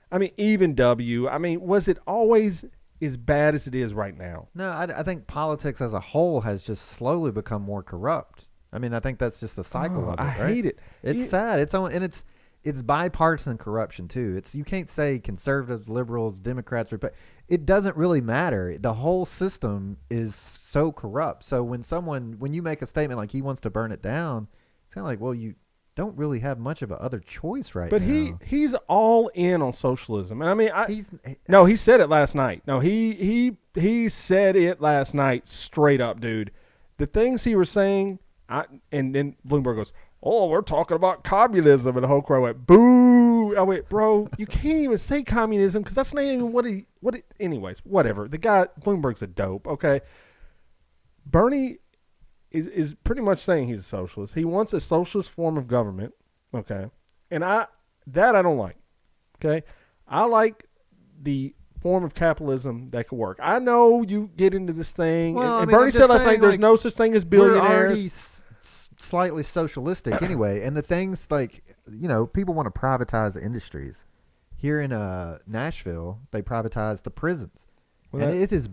W. I mean, was it always as bad as it is right now? No, I think politics as a whole has just slowly become more corrupt. I mean, I think that's just the cycle of it. I right? hate it. It's sad. It's bipartisan corruption too. You can't say conservatives, liberals, Democrats, it doesn't really matter. The whole system is so corrupt. So when you make a statement like he wants to burn it down, it's kind of like, well, you don't really have much of a other choice right now. But he's all in on socialism. And I mean, he said it last night. No, he said it last night straight up, dude. The things he was saying, and then Bloomberg goes, "Oh, we're talking about communism," and the whole crowd went, "Boo!" I went, "Bro, you can't even say communism because that's not even anyways, whatever." The guy, Bloomberg's a dope, okay? Bernie is pretty much saying he's a socialist. He wants a socialist form of government, okay? And I don't like, okay? I like the form of capitalism that could work. I know you get into this thing, and Bernie said last night there's no such thing as billionaires. We're already slightly socialistic anyway, and the things like, people want to privatize the industries. Here in Nashville, they privatize the prisons, and it is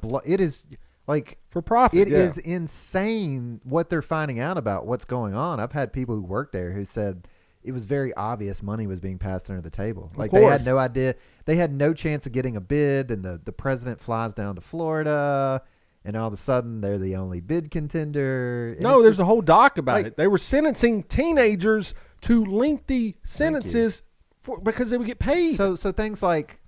like for profit. It is insane what they're finding out about what's going on. I've had people who work there who said it was very obvious money was being passed under the table. Like, they had no idea. They had no chance of getting a bid, and the president flies down to Florida, and all of a sudden they're the only bid contender. No, there's a whole doc about it. They were sentencing teenagers to lengthy sentences because they would get paid. So things like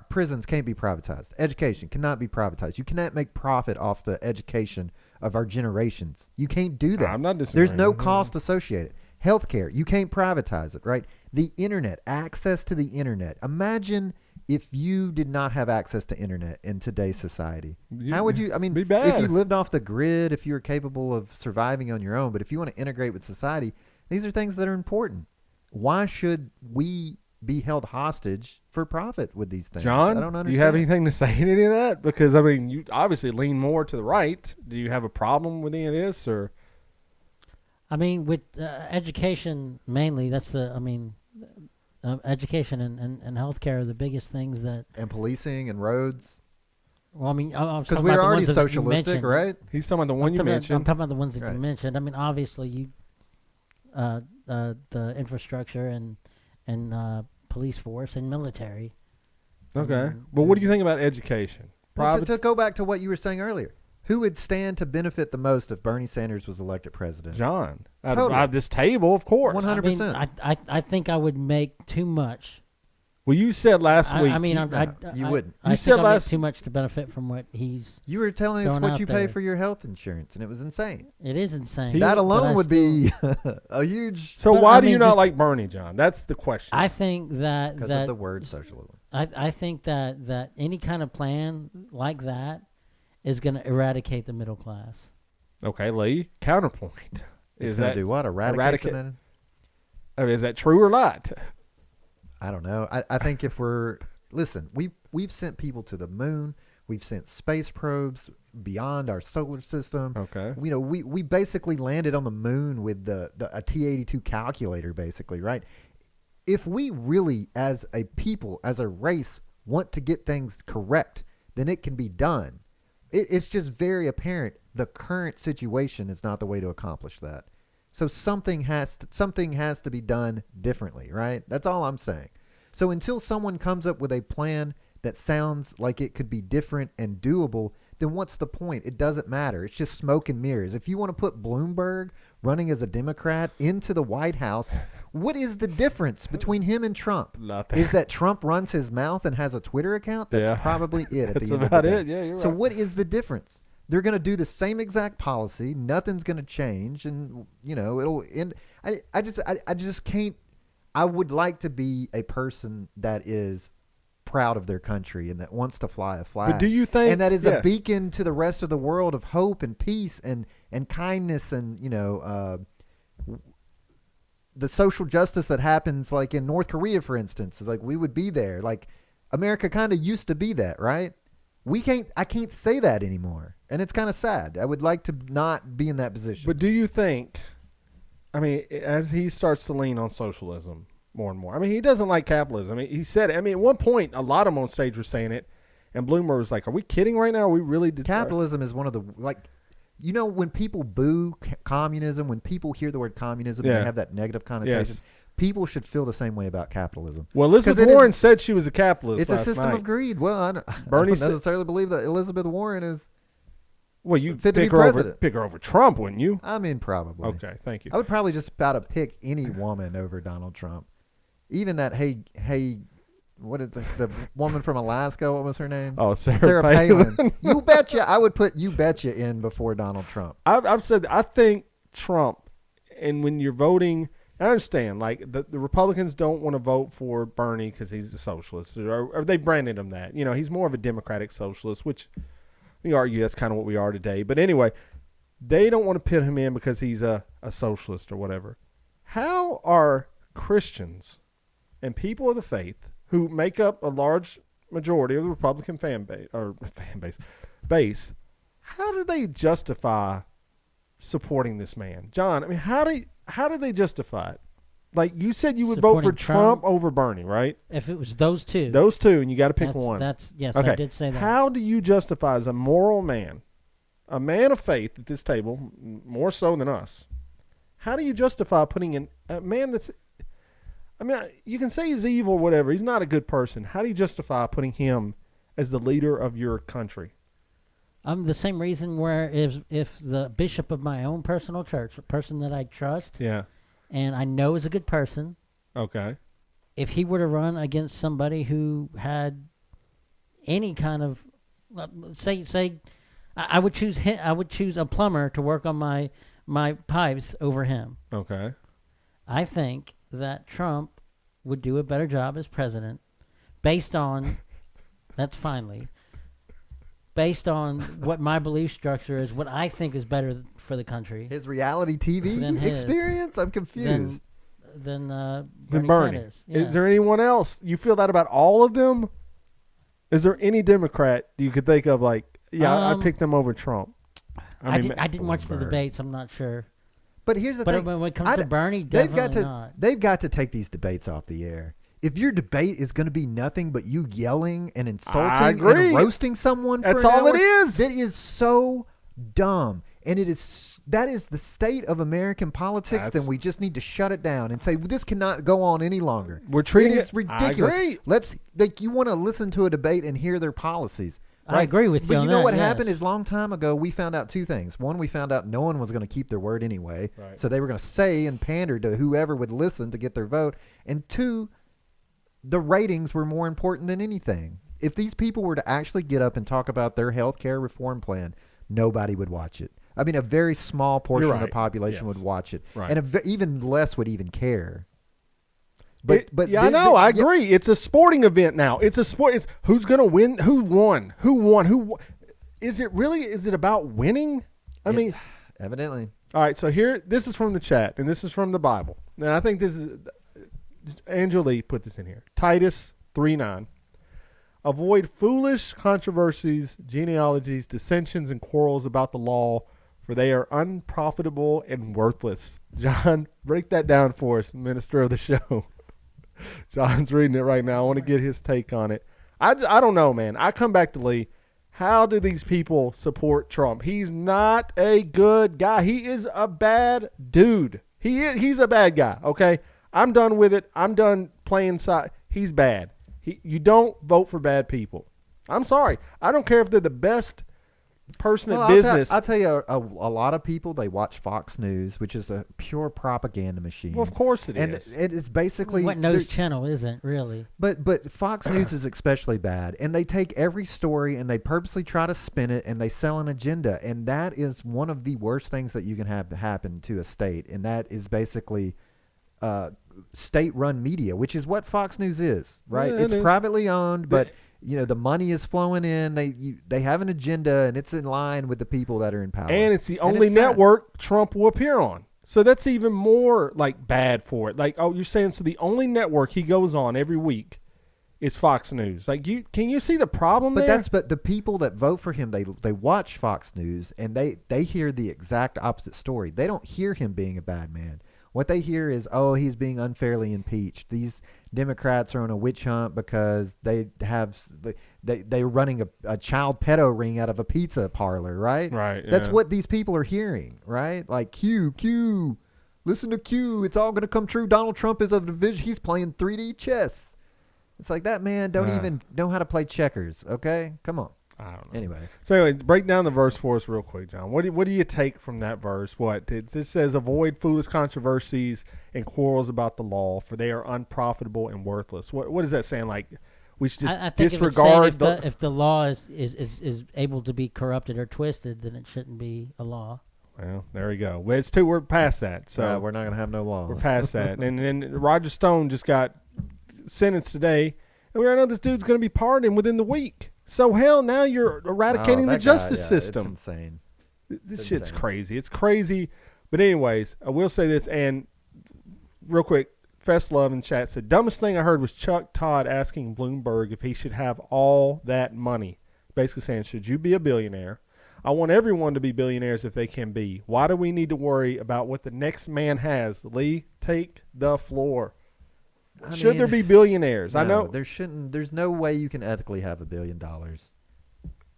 prisons can't be privatized. Education cannot be privatized. You cannot make profit off the education of our generations. You can't do that. I'm not disagreeing. There's no cost associated. Healthcare, you can't privatize it, right? The internet, access to the internet. Imagine if you did not have access to internet in today's society. How would you, be bad. If you lived off the grid, if you were capable of surviving on your own, but if you want to integrate with society, these are things that are important. Why should we be held hostage for profit with these things? John, I don't understand. do you have anything to say to any of that? Because, you obviously lean more to the right. Do you have a problem with any of this, or? With education mainly, that's education and healthcare are the biggest things that. And policing and roads. Well, because we're already socialistic, right? He's talking about the one you mentioned. I'm talking about the ones that you mentioned. Obviously, the infrastructure and police force and military. Okay. Well, what do you think about education? To go back to what you were saying earlier, Who would stand to benefit the most if Bernie Sanders was elected president? John. Totally. Out of this table, of course. 100%. I think I would make too much. Well, you said last week. I mean, you wouldn't. I You think said I last- make too much to benefit from what he's. You were telling us Going what out you pay there. for your health insurance, and it was insane. It is insane. That but alone I would still- be a huge. So But, why I do you mean, not just- like Bernie, John? That's the question. I think that Because that of the word socialism. I think that any kind of plan like that is going to eradicate the middle class. Okay, Lee. Counterpoint. It's Is gonna that do what? Eradicate the men? I mean, is that true or not? I don't know. I think if we're listen, we've sent people to the moon. We've sent space probes beyond our solar system. Okay. You know, we basically landed on the moon with a T-82 calculator, basically, right? If we really, as a people, as a race, want to get things correct, then it can be done. It's just very apparent the current situation is not the way to accomplish that. So something has to be done differently, right? That's all I'm saying. So until someone comes up with a plan that sounds like it could be different and doable, then what's the point? It doesn't matter. It's just smoke and mirrors. If you want to put Bloomberg running as a Democrat into the White House, what is the difference between him and Trump? Nothing. Is that Trump runs his mouth and has a Twitter account? That's Yeah. probably it at That's the end about of the day. it. Yeah, you're So right. what is the difference? They're going to do the same exact policy. Nothing's going to change, and it'll end. I just can't. I would like to be a person that is proud of their country and that wants to fly a flag. But do you think? And that is a yes. beacon to the rest of the world of hope and peace and kindness and the social justice that happens like in North Korea, for instance. Like we would be there. Like America kind of used to be that, right? I can't say that anymore. And it's kind of sad. I would like to not be in that position. But do you think? I mean, as he starts to lean on socialism more and more. I mean, he doesn't like capitalism. I mean, he said it. I mean, at one point, a lot of them on stage were saying it, and Bloomberg was like, "Are we kidding right now? Are we really?" Capitalism is one of the when people boo communism, when people hear the word communism, Yeah. they have that negative connotation. Yes. People should feel the same way about capitalism. Well, Elizabeth 'Cause it Warren is- said she was a capitalist. It's a last system night. of greed. Well, I don't Bernie said- necessarily believe that Elizabeth Warren is. Well, you fit to be pick her over president. pick her over Trump, wouldn't you? I mean, probably. Okay, thank you. I would probably just about to pick any woman over Donald Trump. Even that, hey, what is the woman from Alaska? What was her name? Oh, Sarah Palin. You betcha. I would put you betcha in before Donald Trump. I've said I think Trump, and when you're voting, I understand like the Republicans don't want to vote for Bernie because he's a socialist, or they branded him that. You know, he's more of a democratic socialist, which we argue that's kind of what we are today. But anyway, they don't want to put him in because he's a socialist or whatever. How are Christians and people of the faith who make up a large majority of the Republican base, how do they justify supporting this man? John, I mean, how do they justify it? Like you said you would vote for Supporting Trump Trump? over Bernie, right? If it was those two, Those two, and you got to pick one. Yes, Okay. I did say that. How do you justify as a moral man, a man of faith at this table, more so than us, how do you justify putting in a man that's, I mean, you can say he's evil or whatever. He's not a good person. How do you justify putting him as the leader of your country? The same reason where if the bishop of my own personal church, a person that I trust Yeah. and I know is a good person, Okay. if he were to run against somebody who had any kind of say I would choose him, I would choose a plumber to work on my pipes over him. Okay. I think that Trump would do a better job as president based on based on what my belief structure is, what I think is better for the country. His reality TV Than his. experience? I'm confused. Than Then Bernie Bernie. Sanders. Yeah. Is there anyone else? You feel that about all of them? Is there any Democrat you could think of like, yeah, I picked them over Trump? I didn't watch the debates. I'm not sure. But here's the But thing. when it comes to Bernie, definitely not. They've got to take these debates off the air. If your debate is going to be nothing but you yelling and insulting agree. and roasting someone for That's an all hour, it is. That is so dumb. And that is the state of American politics. Then we just need to shut it down and say this cannot go on any longer. We're treating it's it. ridiculous. I agree. You want to listen to a debate and hear their policies. I agree with you. But on you know that, what yes. happened is long time ago we found out two things. One, we found out no one was going to keep their word anyway, Right. so they were going to say and pander to whoever would listen to get their vote. And two, the ratings were more important than anything. If these people were to actually get up and talk about their health care reform plan, nobody would watch it. I mean, a very small portion You're of the right. population Yes. would watch it, Right. and even less would even care. I know. I agree. It's a sporting event now. It's a sport. It's who's going to win. Who won? Is it really? Is it about winning? I mean, evidently. all right. So this is from the chat, and this is from the Bible. And I think this is Angela put this in here. Titus 3:9. Avoid foolish controversies, genealogies, dissensions, and quarrels about the law, for they are unprofitable and worthless. John, break that down for us, minister of the show. John's reading it right now. I want to get his take on it. I don't know, man. I come back to Lee. How do these people support Trump? He's not a good guy. He is a bad dude. He's a bad guy, okay? I'm done with it. I'm done playing side. He's bad. You don't vote for bad people. I'm sorry. I don't care if they're the best person in business. I'll tell you, a lot of people, they watch Fox News, which is a pure propaganda machine. Well, of course it is. And it is basically... What news channel isn't, really? But Fox News is especially bad. And they take every story and they purposely try to spin it and they sell an agenda. And that is one of the worst things that you can have happen to a state. And that is basically... state-run media, which is what Fox News is, right? Yeah, it's privately owned, but the money is flowing in. They have an agenda, and it's in line with the people that are in power. And it's the only network Trump will appear on. So that's even more like bad for it. Like, you're saying so the only network he goes on every week is Fox News. Like, can you see the problem there? But the people that vote for him, they watch Fox News and they hear the exact opposite story. They don't hear him being a bad man. What they hear is, he's being unfairly impeached. These Democrats are on a witch hunt because they're running a child pedo ring out of a pizza parlor, right? Right. That's what these people are hearing, right? Like Q, listen to Q. It's all going to come true. Donald Trump is a division. He's playing 3D chess. It's like that man don't even know how to play checkers. Okay, come on. I don't know. Anyway, so break down the verse for us real quick, John. What do you take from that verse? What it says: avoid foolish controversies and quarrels about the law, for they are unprofitable and worthless. What is that saying? Like we should just I think disregard if the law is able to be corrupted or twisted, then it shouldn't be a law. Well, there we go. Well, we're past that, so we're not going to have no laws. We're past that. And then Roger Stone just got sentenced today, and we already know this dude's going to be pardoned within the week. So hell, now you're eradicating the justice system. It's insane. This shit's crazy. It's crazy. But anyways, I will say this, and real quick, Fest Love in chat said, dumbest thing I heard was Chuck Todd asking Bloomberg if he should have all that money. Basically saying, should you be a billionaire? I want everyone to be billionaires if they can be. Why do we need to worry about what the next man has? Lee, take the floor. Should there be billionaires? No, I know there shouldn't. There's no way you can ethically have $1 billion.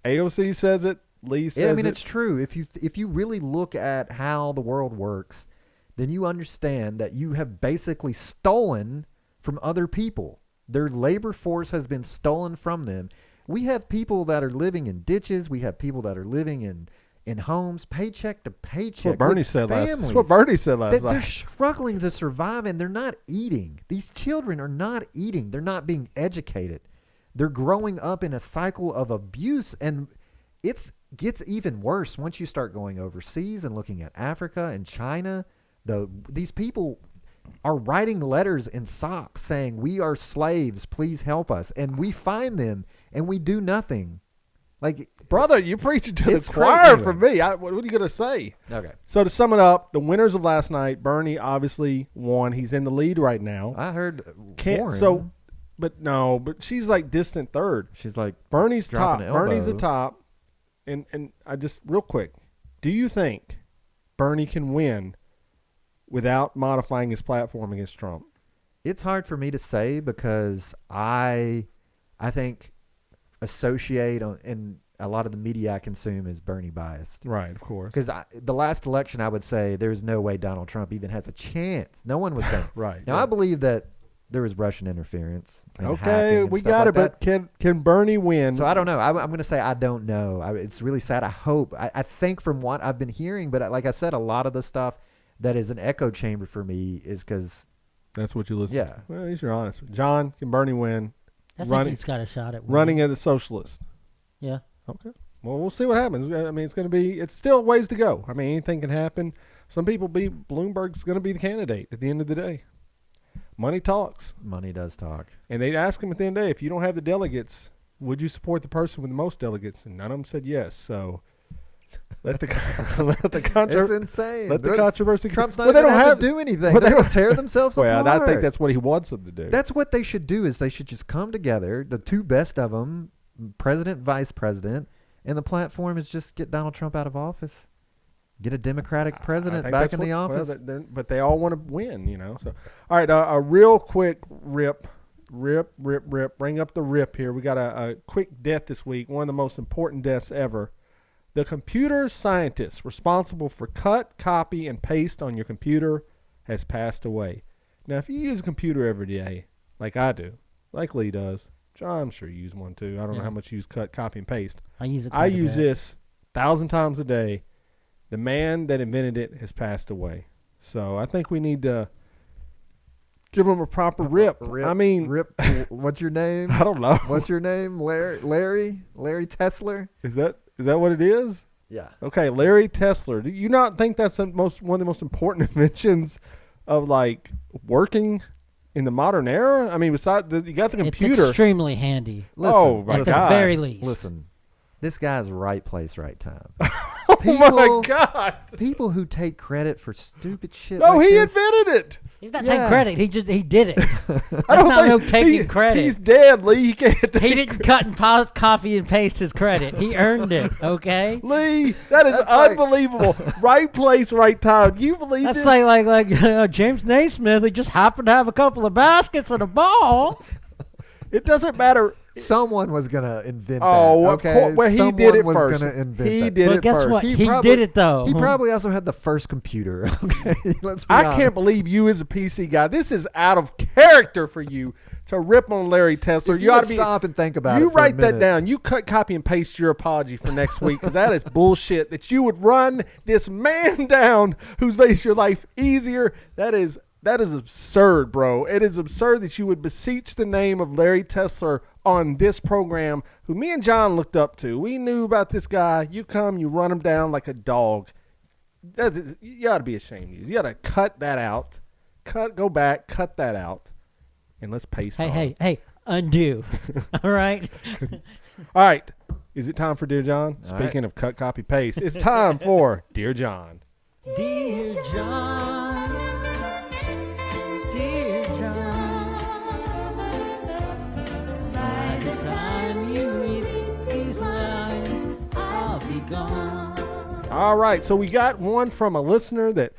AOC says it. Lee says it. I mean, it's true. If you really look at how the world works, then you understand that you have basically stolen from other people. Their labor force has been stolen from them. We have people that are living in ditches. We have people that are living in homes, paycheck to paycheck. That's what Bernie said last night. They're struggling to survive, and they're not eating. These children are not eating. They're not being educated. They're growing up in a cycle of abuse, and it gets even worse once you start going overseas and looking at Africa and China. These people are writing letters in socks saying, "We are slaves. Please help us." And we find them, and we do nothing. Like, brother, you're preaching to the choir for me. What are you going to say? Okay. So to sum it up, the winners of last night, Bernie obviously won. He's in the lead right now. I heard Warren. But she's like distant third. She's like Bernie's top. elbows. Bernie's the top. And I just real quick, do you think Bernie can win without modifying his platform against Trump? It's hard for me to say because I think associate and a lot of the media I consume is Bernie biased. Right, of course. Because the last election, I would say there's no way Donald Trump even has a chance. No one was saying. Right. Now, I believe that there was Russian interference. And Okay, hacking and we stuff got like it. that. But can Bernie win? So I don't know. I'm going to say I don't know. It's really sad. I hope. I think from what I've been hearing, but like I said, a lot of the stuff that is an echo chamber for me is because That's what you listen. Yeah. To. Well, at least you're honest. John, can Bernie win? I think he's got a shot at winning. Running as a socialist. Yeah. Okay. Well, we'll see what happens. I mean, it's still ways to go. I mean, anything can happen. Some people Bloomberg's going to be the candidate at the end of the day. Money talks. money does talk. And they'd ask him at the end of the day, if you don't have the delegates, would you support the person with the most delegates? And none of them said yes. So let the It's insane. let the controversy. Trump's not Well, they even don't have have to do anything. well, They're they going don't- to tear themselves Well, apart. I think that's what he wants them to do. That's what they should do. Is they should just come together, the two best of them, president, vice president, and the platform is just get Donald Trump out of office, get a Democratic president think back that's in the what- office. Well, but they all want to win, So, all right, a real quick rip. Bring up the rip here. We got a quick death this week. One of the most important deaths ever. The computer scientist responsible for cut, copy, and paste on your computer has passed away. Now, if you use a computer every day, like I do, like Lee does, John, I'm sure you use one too. I don't know how much you use cut, copy, and paste. I use it. I use this 1,000 times a day. The man that invented it has passed away. So I think we need to give him a proper rip. I mean, Rip. What's your name? I don't know. What's your name? Larry Tesler? Is that what it is? Yeah. Okay, Larry Tesler. Do you not think that's one of the most important inventions of like working in the modern era? I mean, besides you got the computer. It's extremely handy. Oh my At the God! very least. Listen, this guy's right place, right time. Oh my God! People who take credit for stupid shit. No, like he this, invented it. He's not Yeah. taking credit. He did it. I don't not no think taking credit. He's dead, Lee. He can't. He take didn't cut and copy and paste his credit. He earned it. Okay. Lee, that is That's like- unbelievable. Right place, right time. You believe That's this? like James Naismith. He just happened to have a couple of baskets and a ball. It doesn't matter. Someone was gonna invent Oh, that. of Okay, course. Well, he Someone did it was first. Gonna invent He that. did But it guess first. what? He He probably- did it though. He probably also had the first computer. Okay, let's be I honest. can't believe you as a PC guy. This is out of character for you to rip on Larry Tesler. If you ought would to be stop and think about You it for a write that minute. down. You cut, copy, and paste your apology for next week because that is bullshit. That you would run this man down who's made your life easier. That is absurd, bro. It is absurd that you would beseech the name of Larry Tesler on this program, who me and John looked up to. We knew about this guy. You come, you run him down like a dog. You ought to be ashamed. You got to cut that out. Go back, cut that out, and let's paste on. Hey, undo. All right. All right. Is it time for Dear John? All Speaking of cut, copy, paste, it's time for Dear John. Dear John. Dear John. By the time you read these lines, I'll be gone. All right. So we got one from a listener that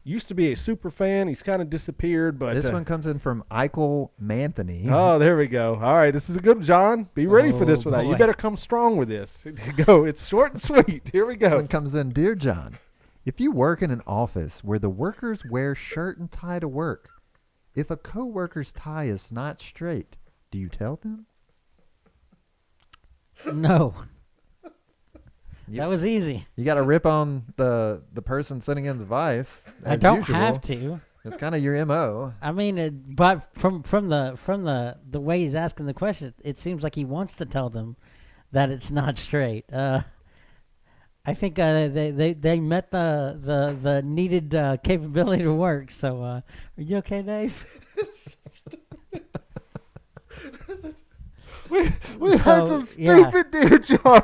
used to be a super fan. He's kind of disappeared, but This one comes in from Eichel Manthony. Oh, there we go. All right, this is a good one, John. Be ready for this Oh, one. You boy. better come strong with this. Go. It's short and sweet. Here we This go. one comes in, Dear John, if you work in an office where the workers wear shirt and tie to work, if a coworker's tie is not straight, do you tell them? No. You- That was easy. You got to rip on the person sending in the advice. I as don't usual. have to. It's kind of your MO. I mean, but from the way he's asking the question, it seems like he wants to tell them that it's not straight. I think they met the needed capability to work. So, are you okay, Dave? We had some yeah. stupid Dear John.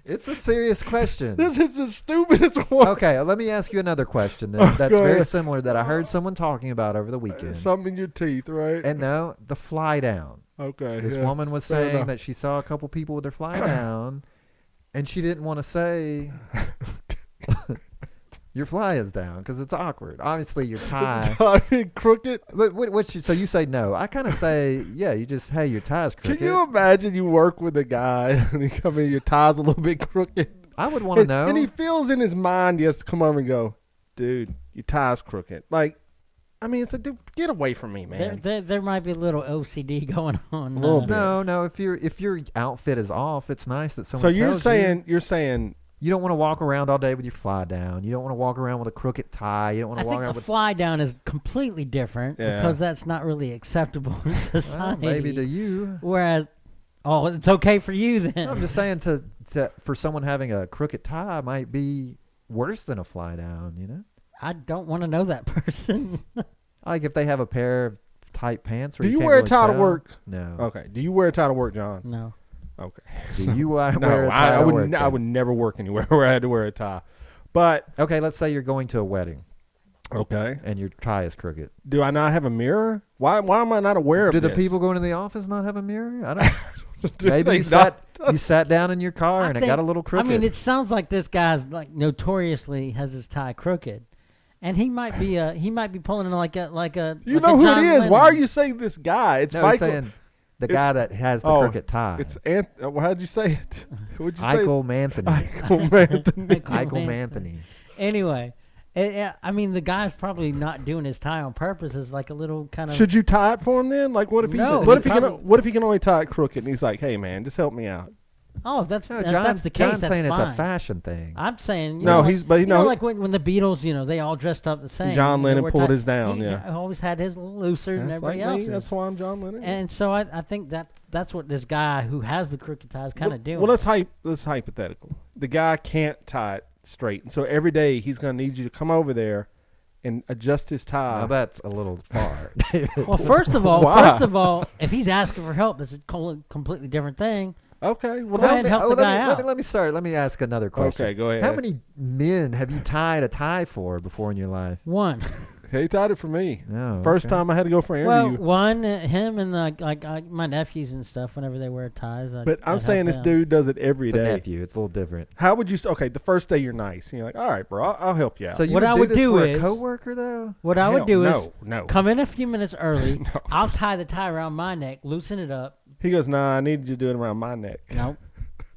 It's a serious question. This is the stupidest one. Okay, let me ask you another question that's go very ahead. similar that I heard someone talking about over the weekend. Something in your teeth, right? And no, the fly down. Okay. This yeah, woman was fair saying enough. that she saw a couple people with their fly down, and she didn't want to say your fly is down because it's awkward. Obviously, your tie. I mean, crooked. But so you say no? I kind of say yeah. You just hey, your tie's crooked. Can you imagine you work with a guy and he come in, your tie's a little bit crooked? I would want to know. And he feels in his mind he has to come over and go, dude, your tie's crooked. Like, I mean, it's a dude. Get away from me, man. There might be a little OCD going on. A little bit. No. If your outfit is off, it's nice that someone. So tells you're saying you don't want to walk around all day with your fly down. You don't want to walk around with a crooked tie. You don't want to walk around the with. fly down is completely different because that's not really acceptable in society. Well, maybe to you. Whereas, it's okay for you then. No, I'm just saying for someone having a crooked tie might be worse than a fly down. You know. I don't want to know that person. Like if they have a pair of tight pants. Do you wear a tie to work? No. Okay. Do you wear a tie to work, John? No. Okay. Do you wear a tie to work? I would never work anywhere where I had to wear a tie. But okay, let's say you're going to a wedding. Okay. And your tie is crooked. Do I not have a mirror? Why am I not aware of this? Do the people going to the office not have a mirror? I don't. Maybe you sat down in your car and it got a little crooked. I mean, it sounds like this guy's like notoriously has his tie crooked. And he might be pulling in like a. You know who it is? Why are you saying this guy? It's Michael. Saying the guy that has the crooked tie. It's how'd you say it? What'd you say? Eichel Manthony. Eichel Manthony. Anyway, I mean the guy's probably not doing his tie on purpose. It's like a little kind of. Should you tie it for him then? Like what if he? No, what if he can only tie it crooked? And he's like, hey man, just help me out. Oh, if that's the case, John's that's saying fine. It's a fashion thing. I'm saying like when the Beatles, they all dressed up the same. John Lennon pulled his down. He always had his a little looser than everybody else. That's why I'm John Lennon. And so I think that's what this guy who has the crooked tie is kind of doing. Well, let's hypothetical. The guy can't tie it straight, and so every day he's going to need you to come over there and adjust his tie. Now that's a little far. Well, first of all, if he's asking for help, that's a completely different thing. Okay, well, go ahead and help the guy out. Let me start. Let me ask another question. Okay, go ahead. How many men have you tied a tie for before in your life? One. He tied it for me. Oh, First time I had to go for an interview. Well, one, him and my nephews and stuff. Whenever they wear ties, but I'm saying this dude does it every day. It's a nephew. It's a little different. How would you? Okay, the first day you're nice, and you're like, all right, bro, I'll help you out. So you would do for a coworker though? What I would do is no. Come in a few minutes early. No. I'll tie the tie around my neck, loosen it up. He goes, nah, I need you to do it around my neck. Nope.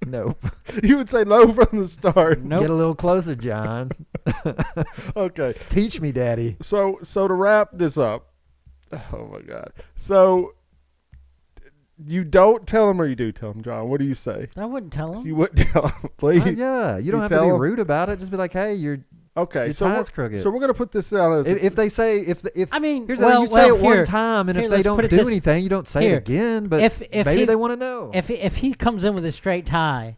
Nope. You would say no from the start. Nope. Get a little closer, John. Okay. Teach me, Daddy. So to wrap this up, oh my God. So you don't tell him or you do tell him, John? What do you say? I wouldn't tell him. You wouldn't tell him, please. Yeah, you don't have to be rude about it. Just be like, hey, your tie's crooked. So we're gonna put this out as if they say if I mean, here's you say it one time, and if they don't do anything, you don't say it again. But if maybe they want to know. If he comes in with a straight tie,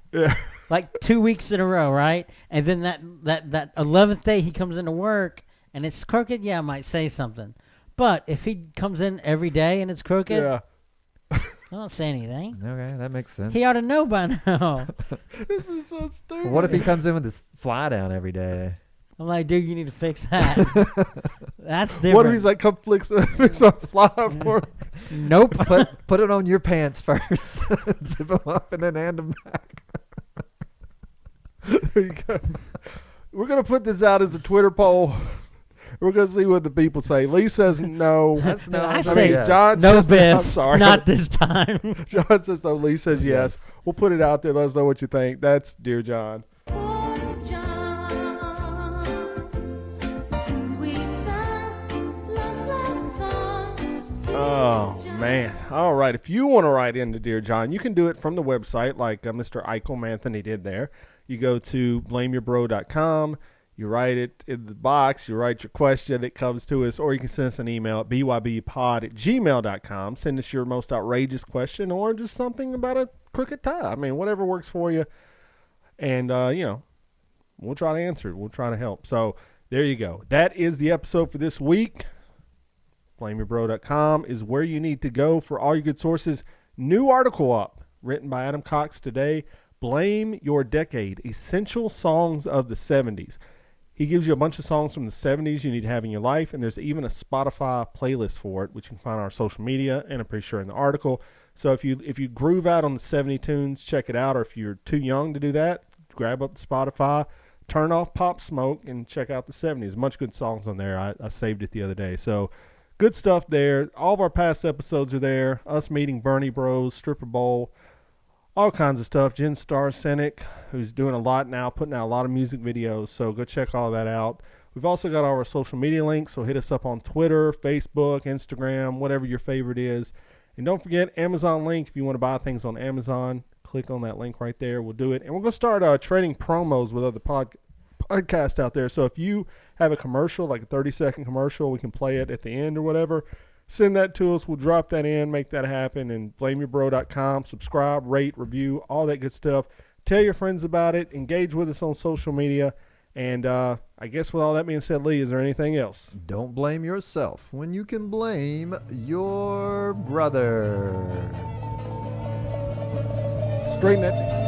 like 2 weeks in a row, right, and then that 11th day he comes into work and it's crooked, I might say something. But if he comes in every day and it's crooked, I don't say anything. Okay, that makes sense. He ought to know by now. This is so stupid. What if he comes in with this fly down every day? I'm like, dude, you need to fix that. That's different. What if he's like, come fix a fly for me? Nope. Put it on your pants first. Zip them up and then hand them back. There you go. We're going to put this out as a Twitter poll. We're going to see what the people say. Lee says no. That's no. I say yes. John no, says Biff. I'm sorry. Not this time. John says no. Lee says yes. We'll put it out there. Let us know what you think. That's Dear John. Oh, man. All right. If you want to write into Dear John, you can do it from the website like Mr. Eichel Manthony did there. You go to blameyourbro.com. You write it in the box. You write your question. It comes to us. Or you can send us an email at bybpod@gmail.com. Send us your most outrageous question or just something about a crooked tie. I mean, whatever works for you. And, we'll try to answer it. We'll try to help. So there you go. That is the episode for this week. BlameYourBro.com is where you need to go for all your good sources. New article up, written by Adam Cox today. Blame Your Decade, Essential Songs of the 70s. He gives you a bunch of songs from the 70s you need to have in your life, and there's even a Spotify playlist for it, which you can find on our social media, and I'm pretty sure in the article. So if you groove out on the 70 tunes, check it out, or if you're too young to do that, grab up the Spotify, turn off Pop Smoke, and check out the 70s. Much good songs on there. I saved it the other day. So good stuff there. All of our past episodes are there. Us meeting Bernie Bros, Stripper Bowl, all kinds of stuff. Jen Star Cynic, who's doing a lot now, putting out a lot of music videos. So go check all that out. We've also got our social media links, so hit us up on Twitter, Facebook, Instagram, whatever your favorite is. And don't forget, Amazon link, if you want to buy things on Amazon, click on that link right there. We'll do it. And we're going to start trading promos with other podcasts out there. So if you have a commercial, like a 30-second commercial, we can play it at the end or whatever. Send that to us. We'll drop that in, make that happen. And blameyourbro.com. Subscribe, rate, review, all that good stuff. Tell your friends about it. Engage with us on social media. And I guess with all that being said, Lee, is there anything else? Don't blame yourself when you can blame your brother. Straighten that.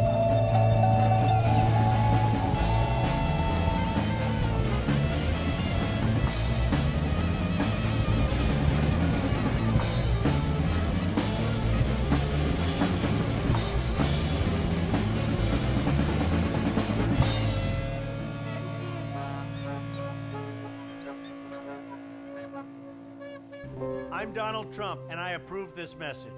I'm Donald Trump, and I approve this message.